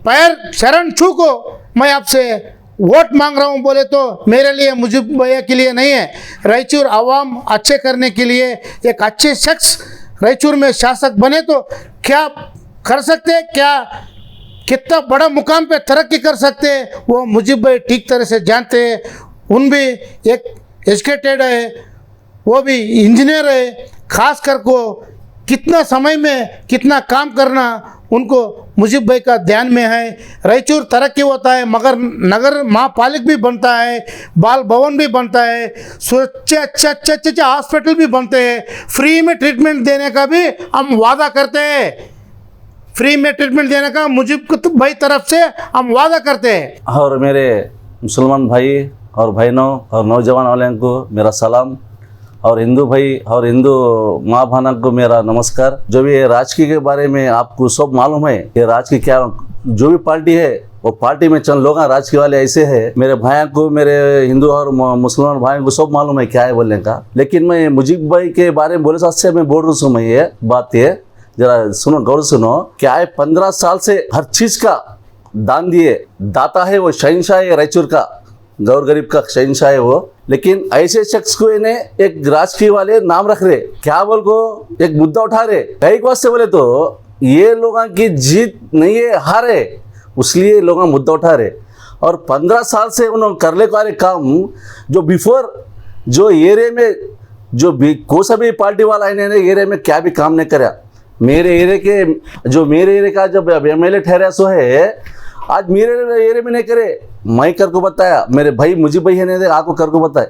पैर शरण छू को मैं आपसे वोट मांग रहा हूं। बोले तो मेरे लिए, मुजीब भैया के लिए नहीं है, रायचूर आवाम अच्छे करने के लिए एक अच्छे शख्स रायचूर में शासक बने तो क्या कर सकते हैं, क्या कितना बड़ा मुकाम पे तरक्की कर सकते हैं वो मुजीब भाई ठीक तरह से जानते हैं। उन भी एक एजुकेटेड है, वो भी इंजीनियर है। खास कर को कितना समय में कितना काम करना उनको मुजीब भाई का ध्यान में है। रायचूर तरक्की होता है मगर नगर महापालिक भी बनता है, बाल भवन भी बनता है, अच्छे हॉस्पिटल भी बनते हैं। फ्री में ट्रीटमेंट देने का भी हम वादा करते हैं, फ्री में ट्रीटमेंट देने का मुजीब भाई तरफ से हम वादा करते हैं। और मेरे मुसलमान भाई और बहनों और नौजवान वाले को मेरा सलाम, और हिंदू भाई और हिंदू माँ बहनों को मेरा नमस्कार। जो भी राजकीय के बारे में आपको सब मालूम है, ये राजकीय क्या, जो भी पार्टी है वो पार्टी में चंद लोग राजकीय वाले ऐसे है। मेरे भाइयों को, मेरे हिंदू और मुसलमान भाइयों को सब मालूम है क्या है बोलने का। लेकिन मैं मुजीब भाई के बारे में बोले से मैं बोल रहा हूँ। मैं ये बात है जरा सुनो, गौर सुनो। क्या है 15 साल से हर चीज का दान दिए दाता है वो, शहनशाह है रायचूर का, गौर गरीब का शहनशाह है वो। लेकिन ऐसे शख्स को इन्हें एक राजकीय वाले नाम रख रहे, क्या बोल को एक मुद्दा उठा रहे। कई वास्ते बोले तो ये लोगों की जीत नहीं है, हार है, इसलिए लोग मुद्दा उठा रहे। और 15 साल से उन्होंने करने वाले काम जो बिफोर जो एरिया में जो भी कोई सा भी पार्टी वाला इन्हें एरिया में क्या भी काम नहीं करा। मेरे एरिया के जो मेरे एरिया का जब MLA ठहरा सो है, आज मेरे एरिया में नहीं करे, मैं कर को बताया, मेरे भाई मुझे भाई है आपको कर को बताए।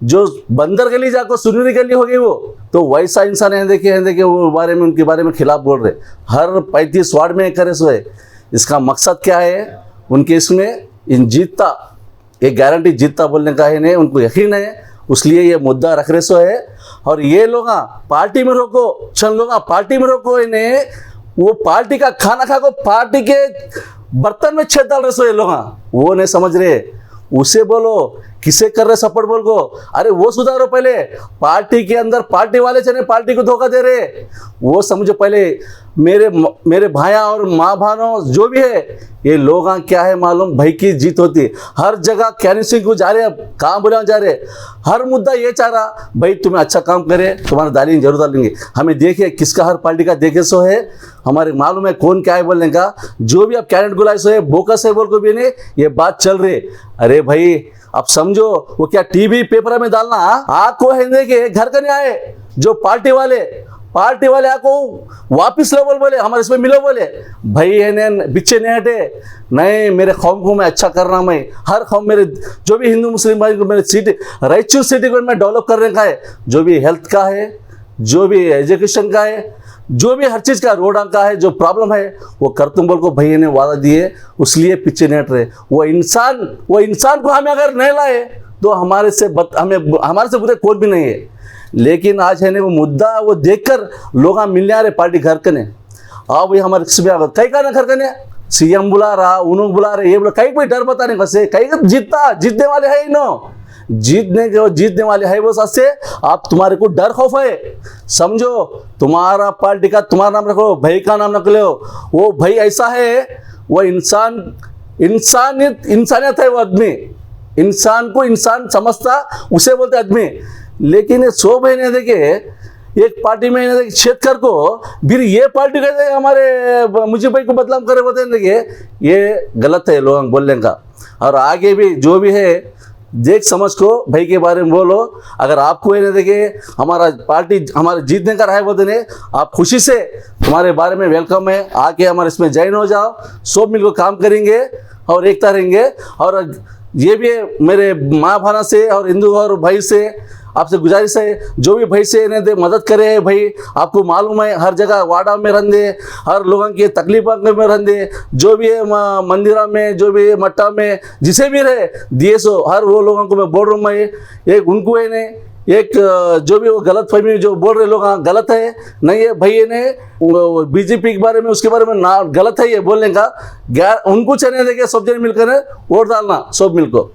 जो बंदर गली जाको सुनहरी गली हो गई वो तो वैसा इंसान है देखे वो बारे में, उनके बारे में खिलाफ बोल रहे। हर 35 वार्ड में करे सो है। इसका मकसद क्या है उनके इसमें इन जीतता, एक गारंटी जीतता बोलने का है नहीं, उनको यकीन है, इसलिए ये मुद्दा रख रहे सो है। और ये लोग पार्टी में रोको, चंद लोग पार्टी में रोको इन्हें, वो पार्टी का खाना खा को पार्टी के बर्तन में छेद डाल रहे सो ये लोग, वो नहीं समझ रहे। उसे बोलो किसे कर रहे सपोर्ट बोल को, अरे वो सुधारो पहले। पार्टी के अंदर पार्टी वाले चले पार्टी को धोखा दे रहे, वो समझो पहले। मेरे भाइयाँ और माँ बहनों जो भी है, ये लोग क्या है मालूम, भाई की जीत होती है। हर जगह कैनिसिंग को जा रहे, काम बुलाने जा रहे, हर मुद्दा ये चाह रहा भाई तुम्हें अच्छा काम करे, तुम्हारा दाली जरूर डालेंगे। हमें देखिए किसका, हर पार्टी का देखे सो है, हमारे मालूम है कौन क्या है बोलने का। जो भी आप कैंडिडेट बुलाए सो है, बोकस है बोल को भी नहीं ये बात चल रही। अरे भाई अब समझो वो क्या टीवी पेपर में डालना आपको है देखे घर का नहीं आए जो पार्टी वाले आपको वापिस लो बोले हमारे इसमें मिलो बोले भाई है ने पीछे नहीं हटे नहीं मेरे कौम को मैं अच्छा करना मैं हर कौम मेरे जो भी हिंदू मुस्लिम भाई को मेरे सिटी रायचूर सिटी को मैं डेवलप करने का है जो भी हेल्थ का है जो भी एजुकेशन का है जो भी हर चीज़ का रोड का है जो प्रॉब्लम है वो कर तुम बोल को भैया ने वादा दिए उसलिए पीछे नहीं हट रहे वो इंसान को हमें अगर नहीं लाए तो हमारे से बुरे कोई भी नहीं है लेकिन आज है ना वो मुद्दा वो देखकर लोग मिलने आ रहे पार्टी घर कने आओ भाई हमारे किसी भी कई का ना घर कने सीएम बुला रहा उन्होंने बुला रहे ये बोला कहीं कोई डर बताने कैसे कहीं जीतने वाले है नो जीतने वाले है वो सच्चे आप तुम्हारे को डर खौफ है समझो तुम्हारा पार्टी का तुम्हारा नाम रखो भाई का नाम रख लो वो भाई ऐसा है वो इंसानियत है वो आदमी इंसान को इंसान समझता उसे बोलते आदमी लेकिन ये 100 महीने देखे एक पार्टी में देखे शेतकर को फिर ये पार्टी कहते हमारे मुझे भाई को बदनाम करे बोलते देखिए ये गलत है लोग बोलने का और आगे भी जो भी है देख समझ को भाई के बारे में बोलो अगर आपको ये देखे हमारा पार्टी हमारे जीतने का रहा है बोलते नहीं आप खुशी से तुम्हारे बारे में वेलकम है आके हमारे इसमें ज्वाइन हो जाओ सब मिलकर काम करेंगे और एकता रहेंगे और ये भी मेरे माँ भाना से और हिंदू और भाई से आपसे गुजारिश है जो भी भाई से इन्हें मदद करे भाई आपको मालूम है हर जगह वाड़ा में रहंदे हर लोगों की तकलीफ में रहंदे जो भी है मंदिरा में जो भी मट्टा में जिसे भी रहे दिए सो हर वो लोगों को मैं बोल रहा हूँ मैं एक उनको है ने एक जो भी वो गलत फहमी जो बोल रहे लोग गलत है नहीं है भाई ने बीजेपी के बारे में उसके बारे में ना गलत है ये बोलने का उनको चने देके सब जने मिलकर वोट डालना सब मिलकर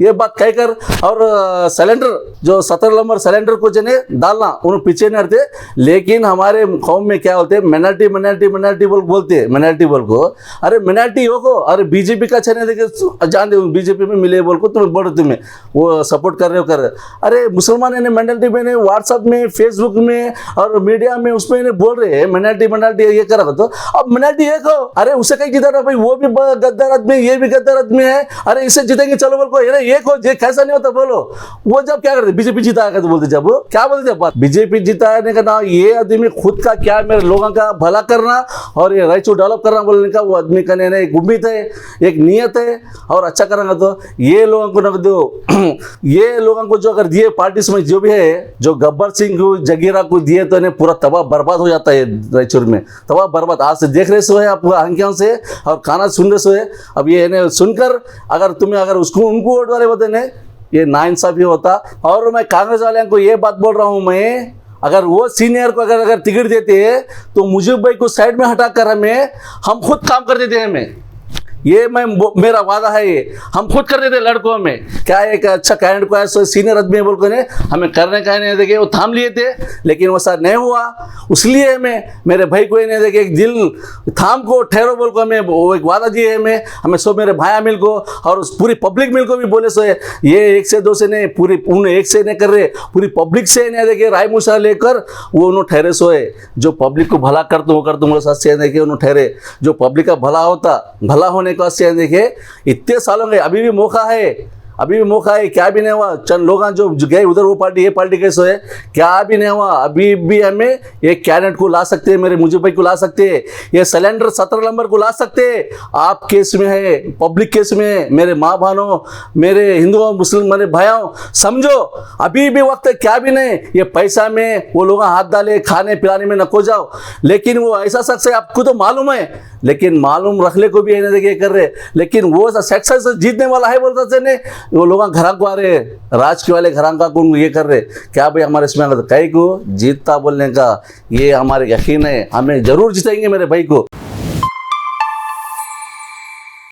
ये बात कहकर और सिलेंडर जो 17 नंबर सिलेंडर को जने डालना उन्हें पीछे नहीं हटते लेकिन हमारे कौम में क्या होते हैं मिनॉरिटी बोलते हैं मिनॉरिटी बोल को अरे मिनॉरिटी हो को अरे बीजेपी का चने देखे जान दे बीजेपी में मिले बोल को तुम्हें बोल तुम्हें वो सपोर्ट कर रहे हो कर अरे मुसलमान ने मिनॉरिटी में व्हाट्सअप में फेसबुक में और मीडिया में उसमें इन्हें बोल रहे हैं मिनॉरिटी ये करा तो अब मिनॉरिटी एक हो अरे उसे कहीं जीता भाई वो भी गद्दार आदमी ये भी गद्दार आदमी है अरे इसे जीतेंगे चलो बोल को ये को ये कैसा नहीं होता बोलो वो जब क्या करते बीजेपी जीता है तो बोलते जब वो क्या बोलते जब बीजेपी जीता है का ना ये आदमी खुद का क्या मेरे लोगों का भला करना और ये रायचूर डेवलप करना बोलने का वो आदमी का नहीं एक उम्मीद है एक नियत है और अच्छा करेंगे तो ये लोगों को न दो ये लोगों को जो अगर दिए पार्टी में जो भी है जो गब्बर सिंह को जगीरा को दिए तो इन्हें पूरा तबाह बर्बाद हो जाता है रायचूर में तबाह बर्बाद आज से देख रहे सो है आप आंखों से और खाना सुन रहे सो है अब ये इन्हें सुनकर अगर तुम्हें अगर उसको उनको वोट वाले बोलते ने ये नाइंसाफी होता और मैं कांग्रेस वाले को ये बात बोल रहा हूं मैं अगर वो सीनियर को अगर टिकट देते तो मुजीब भाई को साइड में हटाकर हम खुद काम कर देते हैं हमें ये मेरा वादा है ये हम खुद कर देते लड़कों में क्या एक अच्छा कैंडिडेट को ऐसा सीनियर आदमी बोल कर हमें करने का नहीं देखे वो थाम लिए थे लेकिन वो सर नहीं हुआ उसलिए हमें मेरे भाई को नहीं देखे एक दिल थाम को ठहरो बोल को हमें वो एक वादा दिए हमें सब मेरे भाया मिल को और उस पूरी पब्लिक मिल को भी बोले सो ये 1 से 2 से नहीं पूरी उन्हें 1 से नहीं कर रहे पूरी पब्लिक से नहीं देखे राय मुशा लेकर वो उन्होंने ठहरे सोए जो पब्लिक को भला कर वो साथ से देखे उन्होंने ठहरे जो पब्लिक का भला होने का देखे इतने सालों में अभी भी मौका है क्या भी नहीं हुआ चंद लोग जो गए उधर वो पार्टी ये पार्टी कैसे है क्या भी नहीं हुआ अभी भी हमें एक कैंडिडेट को ला सकते हैं मेरे मुझे भाई को ला सकते हैं ये सिलेंडर 17 नंबर को ला सकते हैं आप केस में है पब्लिक केस में मेरे माँ बहनों मेरे हिंदू और मुस्लिम मेरे भाइयों समझो अभी भी वक्त है क्या भी नहीं ये पैसा में वो लोग हाथ डाले खाने पिलाने में नको जाओ लेकिन वो ऐसा शख्स है आपको तो मालूम है लेकिन मालूम रखने को भी है देखिए कर रहे लेकिन वो सक्सेस जीतने वाला है बोलता से नहीं वो लोग घर को आ रहे राजकीय वाले घर को ये कर रहे क्या भाई हमारे इसमें कई को जीतता बोलने का ये हमारे यकीन है हमें जरूर जीतेंगे मेरे भाई को।